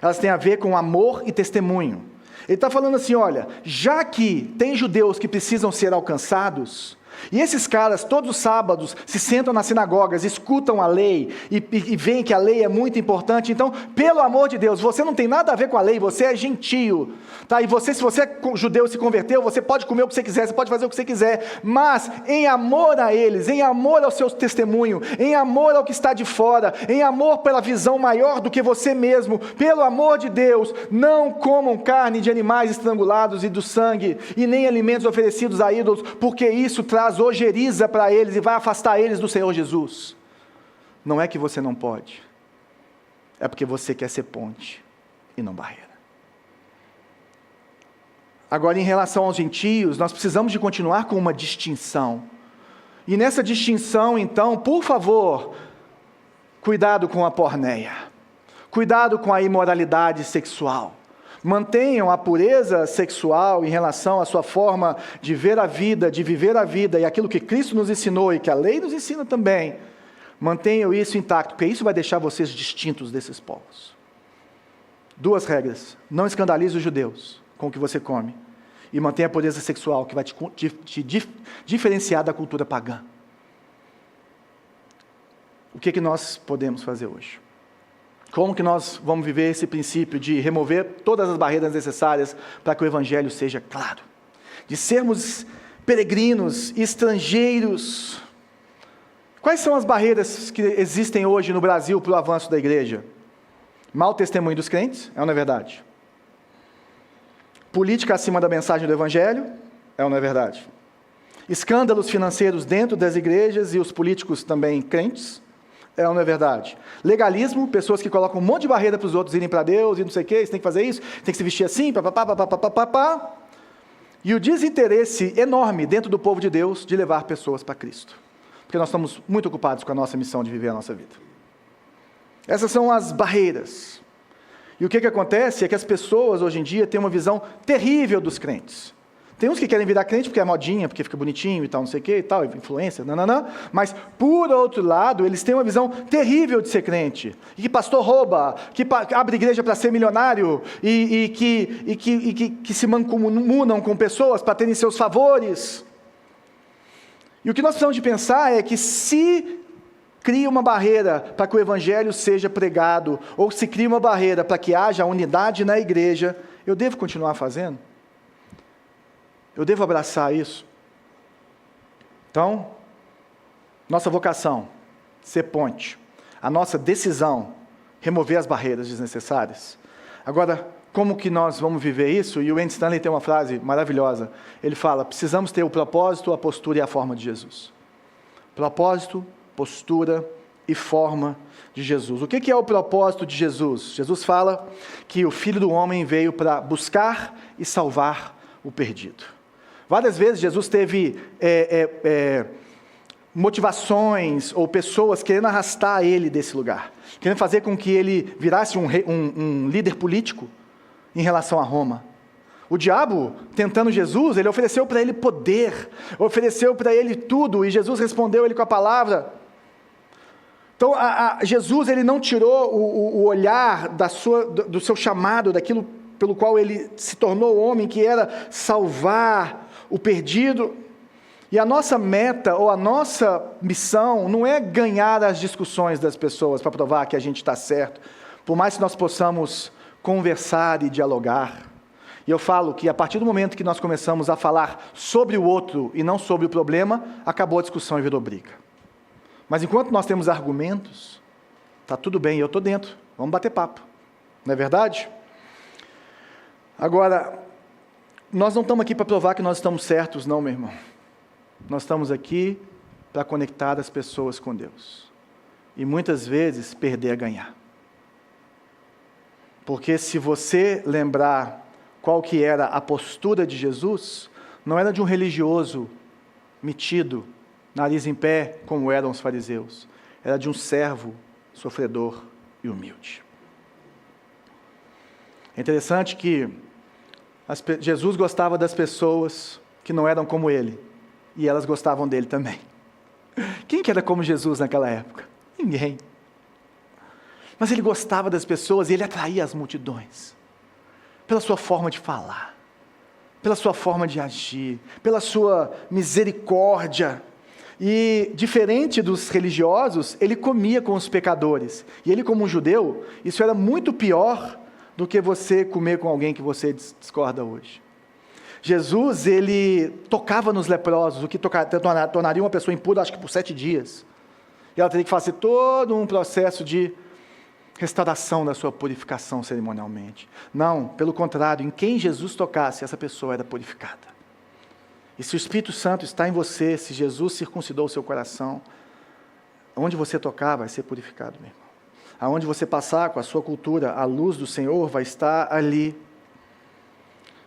Elas têm a ver com amor e testemunho. Ele está falando assim: olha, já que tem judeus que precisam ser alcançados, e esses caras todos os sábados se sentam nas sinagogas, escutam a lei e veem que a lei é muito importante. Então, pelo amor de Deus, você não tem nada a ver com a lei, você é gentio, tá? E se você é judeu e se converteu, você pode comer o que você quiser, você pode fazer o que você quiser, mas em amor a eles, em amor ao seu testemunho, em amor ao que está de fora, em amor pela visão maior do que você mesmo, pelo amor de Deus, não comam carne de animais estrangulados e do sangue, e nem alimentos oferecidos a ídolos, porque isso traz ojeriza para eles e vai afastar eles do Senhor Jesus. Não é que você não pode, é porque você quer ser ponte e não barreira. Agora, em relação aos gentios, nós precisamos de continuar com uma distinção. E nessa distinção, então, por favor, cuidado com a porneia, cuidado com a imoralidade sexual. Mantenham a pureza sexual em relação à sua forma de ver a vida, de viver a vida, e aquilo que Cristo nos ensinou e que a lei nos ensina também. Mantenham isso intacto, porque isso vai deixar vocês distintos desses povos. Duas regras: não escandalize os judeus com o que você come, e mantenha a pureza sexual, que vai te diferenciar da cultura pagã. O que nós podemos fazer hoje? Como que nós vamos viver esse princípio de remover todas as barreiras necessárias para que o Evangelho seja claro? De sermos peregrinos, estrangeiros, Quais são as barreiras que existem hoje no Brasil para o avanço da igreja? Mau testemunho dos crentes, é ou não é verdade? Política acima da mensagem do evangelho, é ou não é verdade? Escândalos financeiros dentro das igrejas e os políticos também crentes, é ou não é verdade? Legalismo, pessoas que colocam um monte de barreira para os outros irem para Deus e não sei o que, você tem que fazer isso, tem que se vestir assim, papapá. E o desinteresse enorme dentro do povo de Deus de levar pessoas para Cristo. Porque nós estamos muito ocupados com a nossa missão de viver a nossa vida. Essas são as barreiras. E o que acontece é que as pessoas hoje em dia têm uma visão terrível dos crentes. Tem uns que querem virar crente porque é modinha, porque fica bonitinho e tal, não sei o que e tal, influência, mas, por outro lado, eles têm uma visão terrível de ser crente. E que pastor rouba, que abre igreja para ser milionário, e que se mancomunam com pessoas para terem seus favores. E o que nós precisamos de pensar é que se cria uma barreira para que o evangelho seja pregado, ou se cria uma barreira para que haja unidade na igreja, eu devo continuar fazendo? Eu devo abraçar isso? Então, nossa vocação, ser ponte. A nossa decisão, remover as barreiras desnecessárias. Agora, como que nós vamos viver isso? E o Andy Stanley tem uma frase maravilhosa. Ele fala, precisamos ter o propósito, a postura e a forma de Jesus. Propósito, postura e forma de Jesus. O que é o propósito de Jesus? Jesus fala que o Filho do Homem veio para buscar e salvar o perdido. Várias vezes Jesus teve motivações ou pessoas querendo arrastar ele desse lugar, querendo fazer com que ele virasse um líder político em relação a Roma. O diabo, tentando Jesus, ele ofereceu para ele poder, ofereceu para ele tudo, e Jesus respondeu ele com a palavra. Então, Jesus ele não tirou o olhar do seu chamado, daquilo pelo qual ele se tornou homem, que era salvar o perdido. E a nossa meta, ou a nossa missão, não é ganhar as discussões das pessoas para provar que a gente está certo, por mais que nós possamos conversar e dialogar. E eu falo que a partir do momento que nós começamos a falar sobre o outro e não sobre o problema, acabou a discussão e virou briga. Mas enquanto nós temos argumentos, está tudo bem, eu estou dentro, vamos bater papo, não é verdade? Agora, nós não estamos aqui para provar que nós estamos certos, não, meu irmão. Nós estamos aqui para conectar as pessoas com Deus. E muitas vezes perder é ganhar. Porque se você lembrar qual que era a postura de Jesus, não era de um religioso metido, nariz em pé, como eram os fariseus. Era de um servo sofredor e humilde. É interessante que Jesus gostava das pessoas que não eram como ele, e elas gostavam dele também. Quem que era como Jesus naquela época? Ninguém. Mas ele gostava das pessoas e ele atraía as multidões, pela sua forma de falar, pela sua forma de agir, pela sua misericórdia. E diferente dos religiosos, ele comia com os pecadores. E ele, como um judeu, isso era muito pior do que você comer com alguém que você discorda hoje. Jesus, ele tocava nos leprosos, o que tornaria uma pessoa impura, acho que por 7 dias. E ela teria que fazer todo um processo de restauração da sua purificação cerimonialmente. Não, pelo contrário, em quem Jesus tocasse, essa pessoa era purificada. E se o Espírito Santo está em você, se Jesus circuncidou o seu coração, onde você tocar vai ser purificado, meu irmão. Aonde você passar com a sua cultura, a luz do Senhor vai estar ali.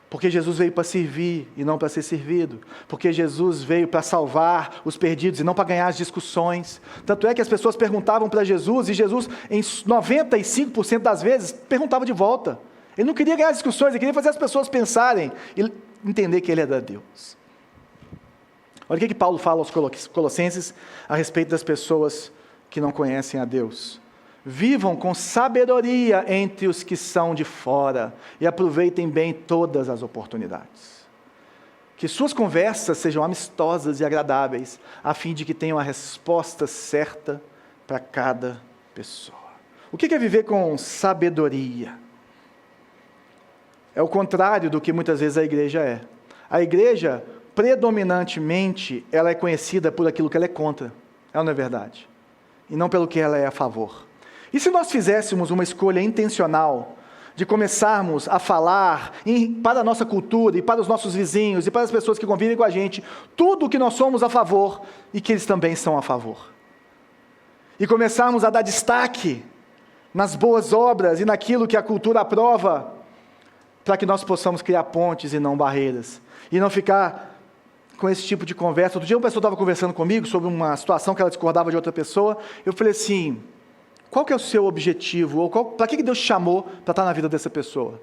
Porque Jesus veio para servir e não para ser servido. Porque Jesus veio para salvar os perdidos e não para ganhar as discussões. Tanto é que as pessoas perguntavam para Jesus, e Jesus, em 95% das vezes, perguntava de volta. Ele não queria ganhar discussões, ele queria fazer as pessoas pensarem e entender que ele era Deus. Olha o que Paulo fala aos Colossenses a respeito das pessoas que não conhecem a Deus. Vivam com sabedoria entre os que são de fora e aproveitem bem todas as oportunidades. Que suas conversas sejam amistosas e agradáveis, a fim de que tenham a resposta certa para cada pessoa. O que é viver com sabedoria? É o contrário do que muitas vezes a igreja é. A igreja, predominantemente, ela é conhecida por aquilo que ela é contra. ela não é verdade, e não pelo que ela é a favor. E se nós fizéssemos uma escolha intencional de começarmos a falar para a nossa cultura e para os nossos vizinhos e para as pessoas que convivem com a gente, tudo o que nós somos a favor e que eles também são a favor. E começarmos a dar destaque nas boas obras e naquilo que a cultura aprova, para que nós possamos criar pontes e não barreiras. E não ficar com esse tipo de conversa. Outro dia uma pessoa estava conversando comigo sobre uma situação que ela discordava de outra pessoa. Eu falei assim, qual que é o seu objetivo? Ou para que Deus te chamou para estar na vida dessa pessoa?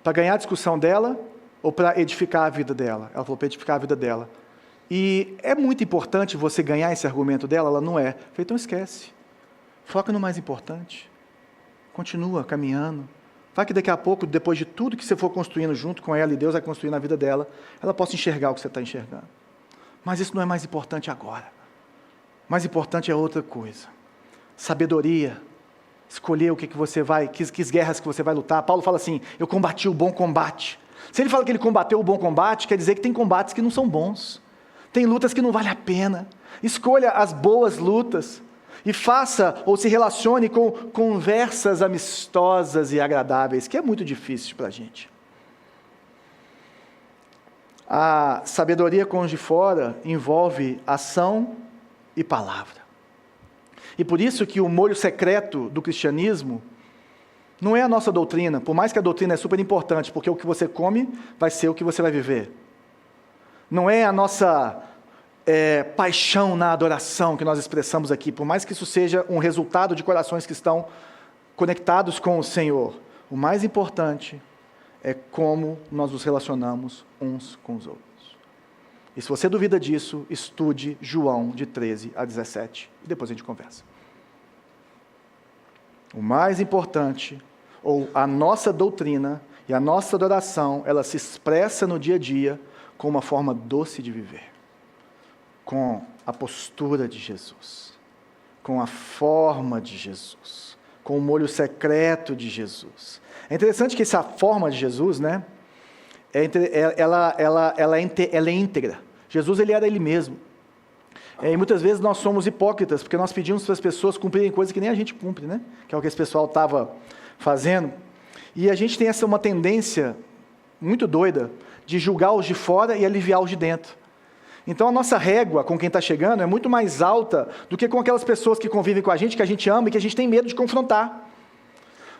Para ganhar a discussão dela ou para edificar a vida dela? Ela falou, para edificar a vida dela. E é muito importante você ganhar esse argumento dela? Ela não é. Eu falei, então esquece. Foca no mais importante. Continua caminhando. Vai que daqui a pouco, depois de tudo que você for construindo junto com ela, e Deus vai construir na vida dela, ela possa enxergar o que você está enxergando. Mas isso não é mais importante agora. Mais importante é outra coisa. Sabedoria, escolher o que você vai, que guerras que você vai lutar. Paulo fala assim, eu combati o bom combate. Se ele fala que ele combateu o bom combate, quer dizer que tem combates que não são bons. Tem lutas que não vale a pena. Escolha as boas lutas e faça ou se relacione com conversas amistosas e agradáveis, que é muito difícil para a gente. A sabedoria com os de fora envolve ação e palavra. E por isso que o molho secreto do cristianismo não é a nossa doutrina, por mais que a doutrina é super importante, porque o que você come vai ser o que você vai viver. Não é a nossa paixão na adoração que nós expressamos aqui, por mais que isso seja um resultado de corações que estão conectados com o Senhor. O mais importante é como nós nos relacionamos uns com os outros. E se você duvida disso, estude João de 13 a 17, e depois a gente conversa. O mais importante, ou a nossa doutrina e a nossa adoração, ela se expressa no dia a dia com uma forma doce de viver, com a postura de Jesus, com a forma de Jesus, com o molho secreto de Jesus. É interessante que essa forma de Jesus, né, ela é íntegra. Jesus, ele era ele mesmo. E muitas vezes nós somos hipócritas, porque nós pedimos para as pessoas cumprirem coisas que nem a gente cumpre, né? Que é o que esse pessoal estava fazendo. E a gente tem uma tendência muito doida de julgar os de fora e aliviar os de dentro. Então a nossa régua com quem está chegando é muito mais alta do que com aquelas pessoas que convivem com a gente, que a gente ama e que a gente tem medo de confrontar.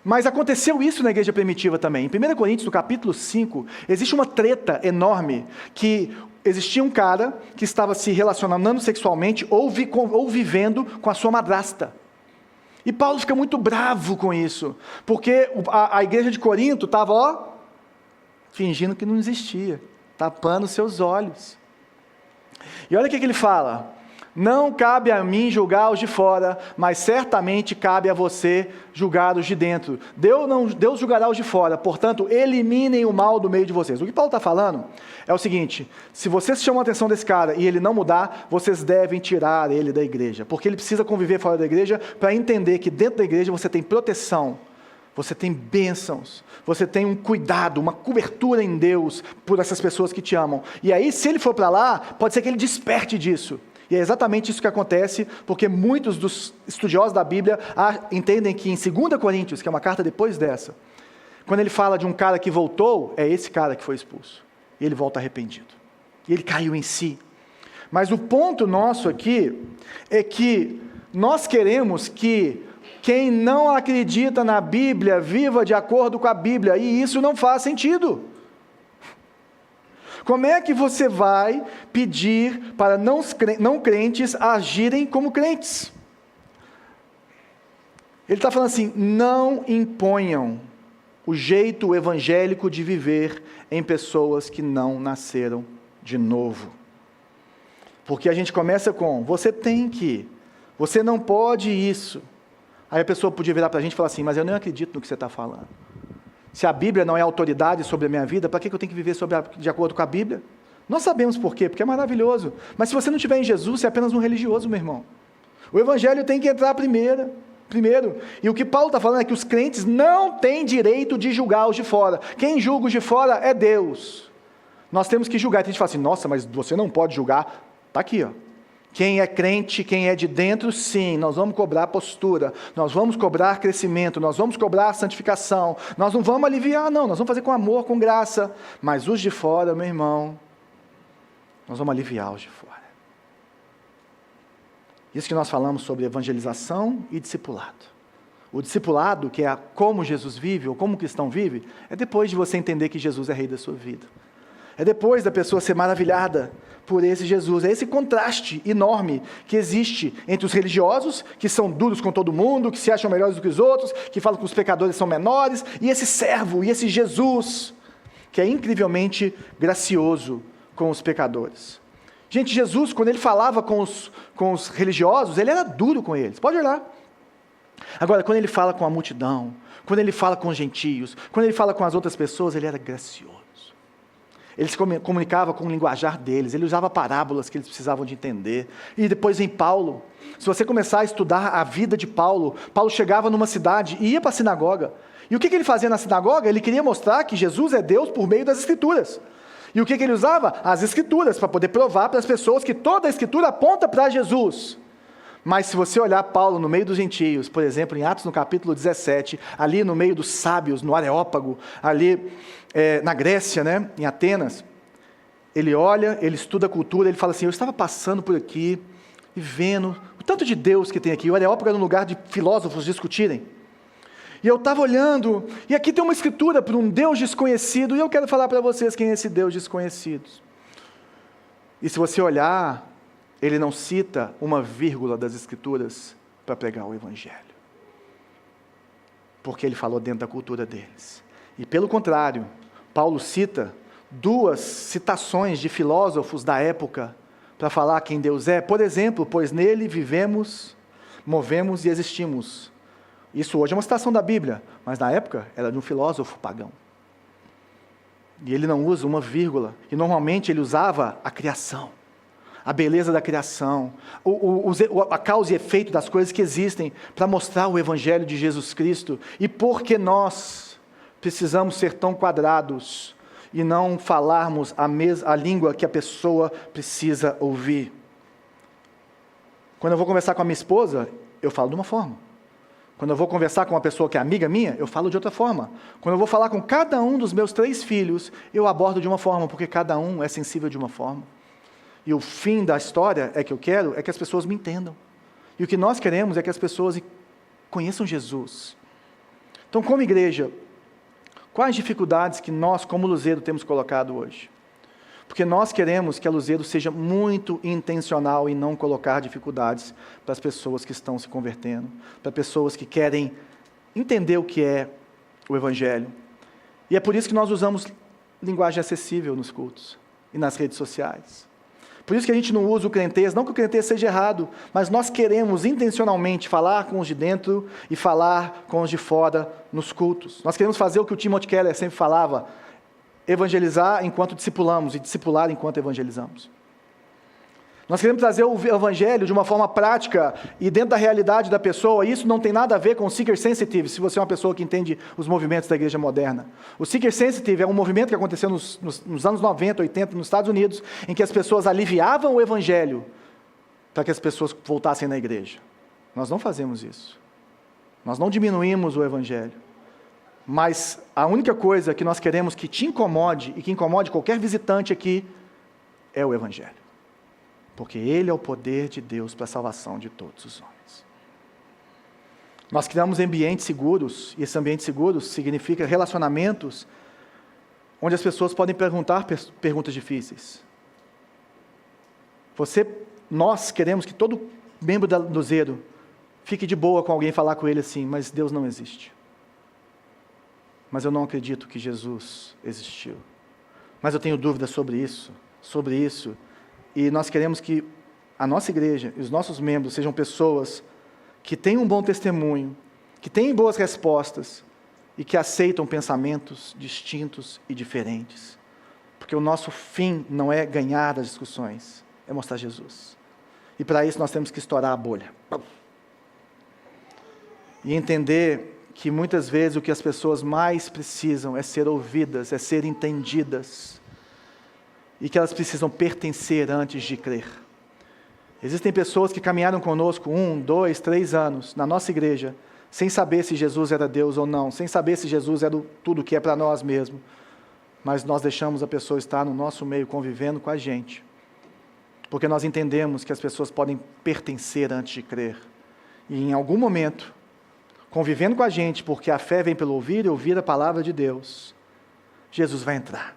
Mas aconteceu isso na igreja primitiva também. Em 1 Coríntios, no capítulo 5, existe uma treta enorme, que existia um cara que estava se relacionando sexualmente ou vivendo com a sua madrasta. E Paulo fica muito bravo com isso, porque a igreja de Corinto estava, fingindo que não existia, tapando seus olhos. E olha o que ele fala: não cabe a mim julgar os de fora, mas certamente cabe a você julgar os de dentro. Deus julgará os de fora, portanto, eliminem o mal do meio de vocês. O que Paulo está falando é o seguinte: se vocês chamam a atenção desse cara e ele não mudar, vocês devem tirar ele da igreja, porque ele precisa conviver fora da igreja para entender que dentro da igreja você tem proteção, você tem bênçãos, você tem um cuidado, uma cobertura em Deus por essas pessoas que te amam. E aí, se ele for para lá, pode ser que ele desperte disso. E é exatamente isso que acontece, porque muitos dos estudiosos da Bíblia entendem que em 2 Coríntios, que é uma carta depois dessa, quando ele fala de um cara que voltou, é esse cara que foi expulso. E ele volta arrependido. E ele caiu em si. Mas o ponto nosso aqui é que nós queremos que quem não acredita na Bíblia viva de acordo com a Bíblia, e isso não faz sentido. Como é que você vai pedir para não crentes agirem como crentes? Ele está falando assim: não imponham o jeito evangélico de viver em pessoas que não nasceram de novo. Porque a gente começa com: você tem que, você não pode isso. Aí a pessoa podia virar para a gente e falar assim: mas eu não acredito no que você está falando. Se a Bíblia não é autoridade sobre a minha vida, para que eu tenho que viver de acordo com a Bíblia? Nós sabemos por quê, porque é maravilhoso. Mas se você não estiver em Jesus, você é apenas um religioso, meu irmão. O Evangelho tem que entrar primeiro. E o que Paulo está falando é que os crentes não têm direito de julgar os de fora. Quem julga os de fora é Deus. Nós temos que julgar. Tem gente que fala assim: nossa, mas você não pode julgar. Está aqui, ó. Quem é crente, quem é de dentro, sim, nós vamos cobrar postura, nós vamos cobrar crescimento, nós vamos cobrar santificação, nós não vamos aliviar, não, nós vamos fazer com amor, com graça, mas os de fora, meu irmão, nós vamos aliviar os de fora. Isso que nós falamos sobre evangelização e discipulado. O discipulado, que é como Jesus vive, ou como o cristão vive, é depois de você entender que Jesus é rei da sua vida. É depois da pessoa ser maravilhada por esse Jesus. É esse contraste enorme que existe entre os religiosos, que são duros com todo mundo, que se acham melhores do que os outros, que falam que os pecadores são menores, e esse servo, e esse Jesus, que é incrivelmente gracioso com os pecadores. Gente, Jesus, quando ele falava com os religiosos, ele era duro com eles. Pode olhar. Agora, quando ele fala com a multidão, quando ele fala com os gentios, quando ele fala com as outras pessoas, ele era gracioso. Ele se comunicava com o linguajar deles, ele usava parábolas que eles precisavam de entender. E depois em Paulo, se você começar a estudar a vida de Paulo, Paulo chegava numa cidade e ia para a sinagoga. E o que ele fazia na sinagoga? Ele queria mostrar que Jesus é Deus por meio das Escrituras. E o que ele usava? As Escrituras, para poder provar para as pessoas que toda a Escritura aponta para Jesus. Mas se você olhar Paulo no meio dos gentios, por exemplo, em Atos no capítulo 17, ali no meio dos sábios, no Areópago, ali na Grécia, né, em Atenas, ele olha, ele estuda a cultura, ele fala assim, eu estava passando por aqui e vendo o tanto de Deus que tem aqui. O Areópago era um lugar de filósofos discutirem. E eu estava olhando, e aqui tem uma escritura para um Deus desconhecido, e eu quero falar para vocês quem é esse Deus desconhecido. E se você olhar, ele não cita uma vírgula das Escrituras para pregar o Evangelho. Porque ele falou dentro da cultura deles. E pelo contrário, Paulo cita 2 citações de filósofos da época para falar quem Deus é. Por exemplo, pois nele vivemos, movemos e existimos. Isso hoje é uma citação da Bíblia, mas na época era de um filósofo pagão. E ele não usa uma vírgula. E normalmente ele usava a criação. A beleza da criação, a causa e efeito das coisas que existem, para mostrar o Evangelho de Jesus Cristo, e porque nós precisamos ser tão quadrados, e não falarmos a língua que a pessoa precisa ouvir. Quando eu vou conversar com a minha esposa, eu falo de uma forma. Quando eu vou conversar com uma pessoa que é amiga minha, eu falo de outra forma. Quando eu vou falar com cada um dos meus 3 filhos, eu abordo de uma forma, porque cada um é sensível de uma forma. E o fim da história é que eu quero é que as pessoas me entendam. E o que nós queremos é que as pessoas conheçam Jesus. Então, como igreja, quais dificuldades que nós, como Luzeiro, temos colocado hoje? Porque nós queremos que a Luzeiro seja muito intencional em não colocar dificuldades para as pessoas que estão se convertendo, para pessoas que querem entender o que é o Evangelho. E é por isso que nós usamos linguagem acessível nos cultos e nas redes sociais. Por isso que a gente não usa o crentez, não que o crentez seja errado, mas nós queremos intencionalmente falar com os de dentro e falar com os de fora nos cultos. Nós queremos fazer o que o Timothy Keller sempre falava, evangelizar enquanto discipulamos e discipular enquanto evangelizamos. Nós queremos trazer o Evangelho de uma forma prática e dentro da realidade da pessoa. Isso não tem nada a ver com o Seeker Sensitive, se você é uma pessoa que entende os movimentos da igreja moderna. O Seeker Sensitive é um movimento que aconteceu nos anos 90, 80, nos Estados Unidos, em que as pessoas aliviavam o Evangelho para que as pessoas voltassem na igreja. Nós não fazemos isso. Nós não diminuímos o Evangelho. Mas a única coisa que nós queremos que te incomode e que incomode qualquer visitante aqui é o Evangelho. Porque ele é o poder de Deus para a salvação de todos os homens. Nós criamos ambientes seguros, e esse ambiente seguro significa relacionamentos onde as pessoas podem perguntar perguntas difíceis. Nós queremos que todo membro da Luzeiro fique de boa com alguém e falar com ele assim, mas Deus não existe. Mas eu não acredito que Jesus existiu. Mas eu tenho dúvidas sobre isso. E nós queremos que a nossa igreja e os nossos membros sejam pessoas que têm um bom testemunho, que têm boas respostas e que aceitam pensamentos distintos e diferentes. Porque o nosso fim não é ganhar as discussões, é mostrar Jesus. E para isso nós temos que estourar a bolha. E entender que muitas vezes o que as pessoas mais precisam é ser ouvidas, é ser entendidas. E que elas precisam pertencer antes de crer. Existem pessoas que caminharam conosco 1, 2, 3 anos na nossa igreja, sem saber se Jesus era Deus ou não, sem saber se Jesus era tudo que é para nós mesmos, mas nós deixamos a pessoa estar no nosso meio, convivendo com a gente, porque nós entendemos que as pessoas podem pertencer antes de crer, e em algum momento, convivendo com a gente, porque a fé vem pelo ouvir e ouvir a palavra de Deus, Jesus vai entrar,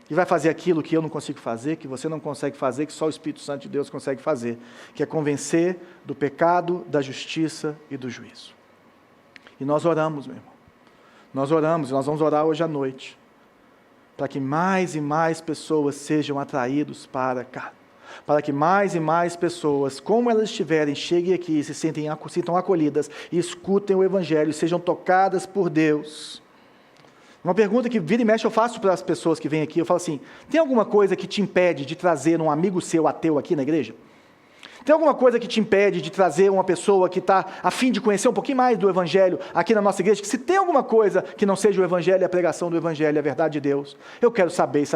e vai fazer aquilo que eu não consigo fazer, que você não consegue fazer, que só o Espírito Santo de Deus consegue fazer, que é convencer do pecado, da justiça e do juízo. E nós oramos, meu irmão. Nós oramos, e nós vamos orar hoje à noite, para que mais e mais pessoas sejam atraídos para cá. Para que mais e mais pessoas, como elas estiverem, cheguem aqui, se sintam acolhidas e escutem o Evangelho, sejam tocadas por Deus. Uma pergunta que vira e mexe eu faço para as pessoas que vêm aqui, eu falo assim, tem alguma coisa que te impede de trazer um amigo seu ateu aqui na igreja? Tem alguma coisa que te impede de trazer uma pessoa que está a fim de conhecer um pouquinho mais do Evangelho aqui na nossa igreja? Que se tem alguma coisa que não seja o Evangelho, a pregação do Evangelho, a verdade de Deus, eu quero saber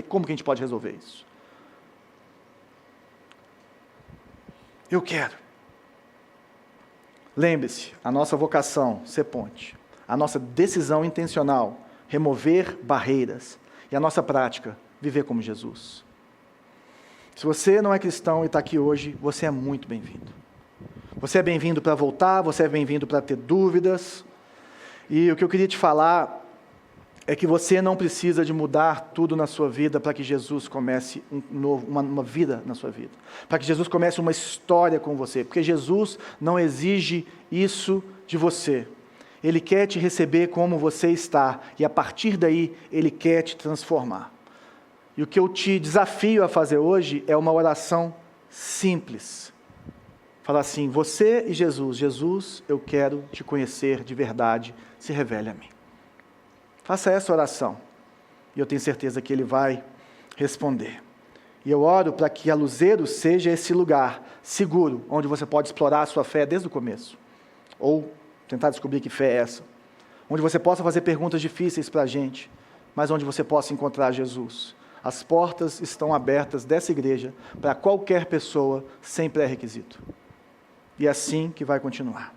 como que a gente pode resolver isso. Eu quero. Lembre-se, a nossa vocação, ser ponte, a nossa decisão intencional, remover barreiras, e a nossa prática, viver como Jesus. Se você não é cristão e está aqui hoje, você é muito bem-vindo. Você é bem-vindo para voltar, você é bem-vindo para ter dúvidas, e o que eu queria te falar é que você não precisa de mudar tudo na sua vida para que Jesus comece uma vida na sua vida, para que Jesus comece uma história com você, porque Jesus não exige isso de você. Ele quer te receber como você está, e a partir daí, Ele quer te transformar. E o que eu te desafio a fazer hoje é uma oração simples. Falar assim, você e Jesus, Jesus, eu quero te conhecer de verdade, se revele a mim. Faça essa oração, e eu tenho certeza que Ele vai responder. E eu oro para que a Luzeiro seja esse lugar seguro, onde você pode explorar a sua fé desde o começo, ou tentar descobrir que fé é essa, onde você possa fazer perguntas difíceis para a gente, mas onde você possa encontrar Jesus. As portas estão abertas dessa igreja para qualquer pessoa sem pré-requisito. E é assim que vai continuar.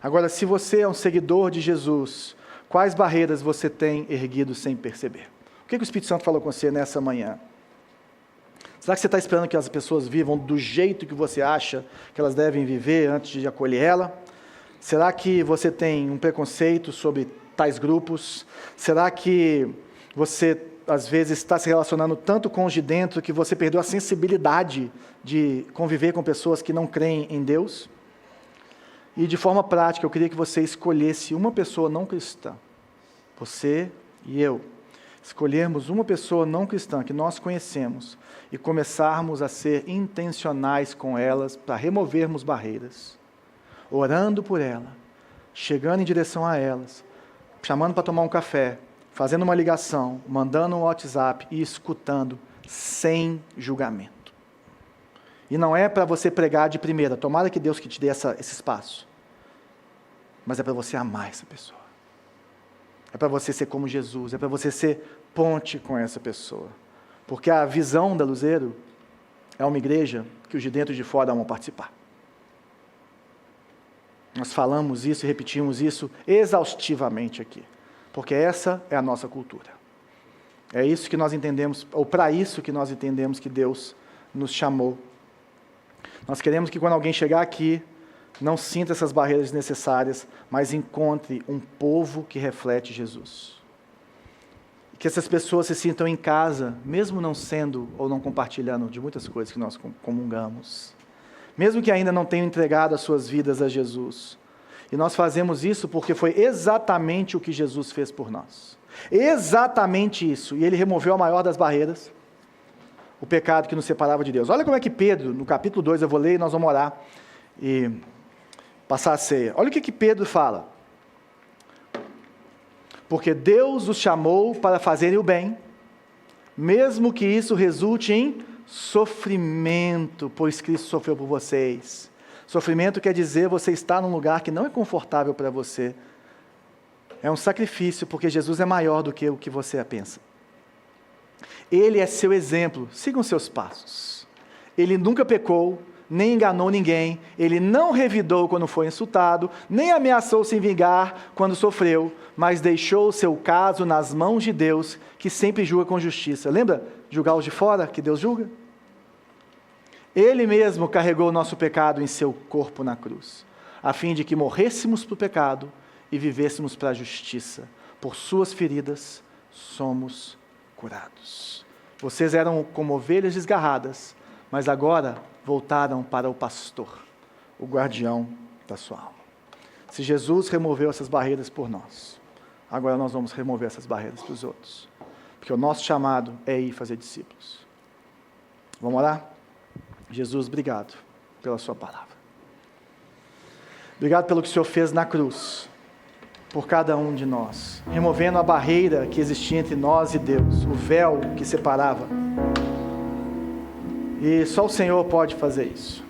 Agora, se você é um seguidor de Jesus, quais barreiras você tem erguido sem perceber? O que o Espírito Santo falou com você nessa manhã? Será que você está esperando que as pessoas vivam do jeito que você acha que elas devem viver antes de acolher ela? Será que você tem um preconceito sobre tais grupos? Será que você, às vezes, está se relacionando tanto com os de dentro que você perdeu a sensibilidade de conviver com pessoas que não creem em Deus? E de forma prática, eu queria que você escolhesse uma pessoa não cristã, você e eu, escolhermos uma pessoa não cristã que nós conhecemos e começarmos a ser intencionais com elas para removermos barreiras, orando por ela, chegando em direção a elas, chamando para tomar um café, fazendo uma ligação, mandando um WhatsApp e escutando sem julgamento. E não é para você pregar de primeira, tomara que Deus que te dê esse espaço, mas é para você amar essa pessoa. É para você ser como Jesus, é para você ser ponte com essa pessoa. Porque a visão da Luzeiro é uma igreja que os de dentro e de fora vão participar. Nós falamos isso e repetimos isso exaustivamente aqui, porque essa é a nossa cultura. É isso que nós entendemos, ou para isso que nós entendemos que Deus nos chamou. Nós queremos que quando alguém chegar aqui, não sinta essas barreiras necessárias, mas encontre um povo que reflete Jesus. Que essas pessoas se sintam em casa, mesmo não sendo ou não compartilhando de muitas coisas que nós comungamos. Mesmo que ainda não tenham entregado as suas vidas a Jesus. E nós fazemos isso porque foi exatamente o que Jesus fez por nós. Exatamente isso. E Ele removeu a maior das barreiras, o pecado que nos separava de Deus. Olha como é que Pedro, no capítulo 2, eu vou ler e nós vamos orar e passar a ceia. Olha o que Pedro fala. Porque Deus os chamou para fazerem o bem, mesmo que isso resulte em sofrimento, pois Cristo sofreu por vocês. Sofrimento quer dizer você estar num lugar que não é confortável para você. É um sacrifício, porque Jesus é maior do que o que você pensa. Ele é seu exemplo, sigam seus passos. Ele nunca pecou, nem enganou ninguém, ele não revidou quando foi insultado, nem ameaçou se vingar quando sofreu, mas deixou o seu caso nas mãos de Deus, que sempre julga com justiça. Lembra julgar os de fora, que Deus julga? Ele mesmo carregou o nosso pecado em seu corpo na cruz, a fim de que morrêssemos para o pecado e vivêssemos para a justiça. Por suas feridas somos curados. Vocês eram como ovelhas desgarradas, mas agora voltaram para o pastor, o guardião da sua alma. Se Jesus removeu essas barreiras por nós, agora nós vamos remover essas barreiras para os outros, porque o nosso chamado é ir fazer discípulos. Vamos orar? Jesus, obrigado pela sua palavra. Obrigado pelo que o Senhor fez na cruz, por cada um de nós, removendo a barreira que existia entre nós e Deus, o véu que separava. E só o Senhor pode fazer isso,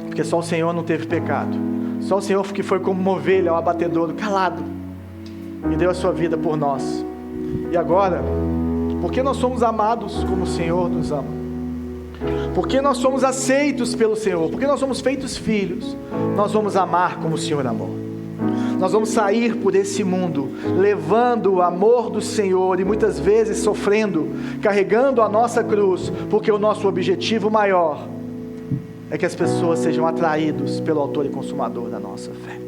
porque só o Senhor não teve pecado, só o Senhor que foi como uma ovelha ao abatedouro, calado, e deu a sua vida por nós. E agora, porque nós somos amados como o Senhor nos ama, porque nós somos aceitos pelo Senhor, porque nós somos feitos filhos, nós vamos amar como o Senhor amou. Nós vamos sair por esse mundo, levando o amor do Senhor e muitas vezes sofrendo, carregando a nossa cruz, porque o nosso objetivo maior é que as pessoas sejam atraídos pelo autor e consumador da nossa fé.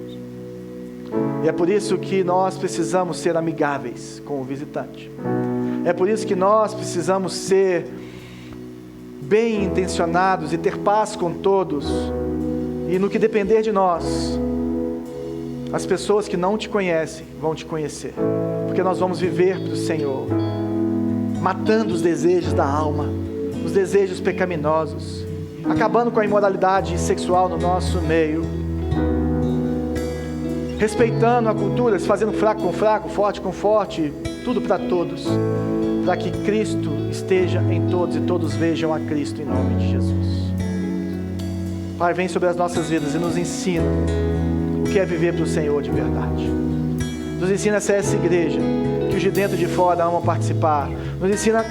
E é por isso que nós precisamos ser amigáveis com o visitante. É por isso que nós precisamos ser bem intencionados e ter paz com todos. E no que depender de nós, as pessoas que não te conhecem vão te conhecer, porque nós vamos viver para o Senhor, matando os desejos da alma, os desejos pecaminosos, acabando com a imoralidade sexual no nosso meio, respeitando a cultura, se fazendo fraco com fraco, forte com forte, tudo para todos, para que Cristo esteja em todos e todos vejam a Cristo em nome de Jesus. Pai, vem sobre as nossas vidas e nos ensina o que é viver para o Senhor de verdade. Nos ensina a ser essa igreja que os de dentro e de fora amam participar. Nos ensina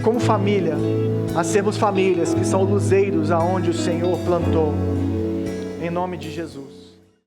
como família a sermos famílias que são luzeiros aonde o Senhor plantou. Em nome de Jesus.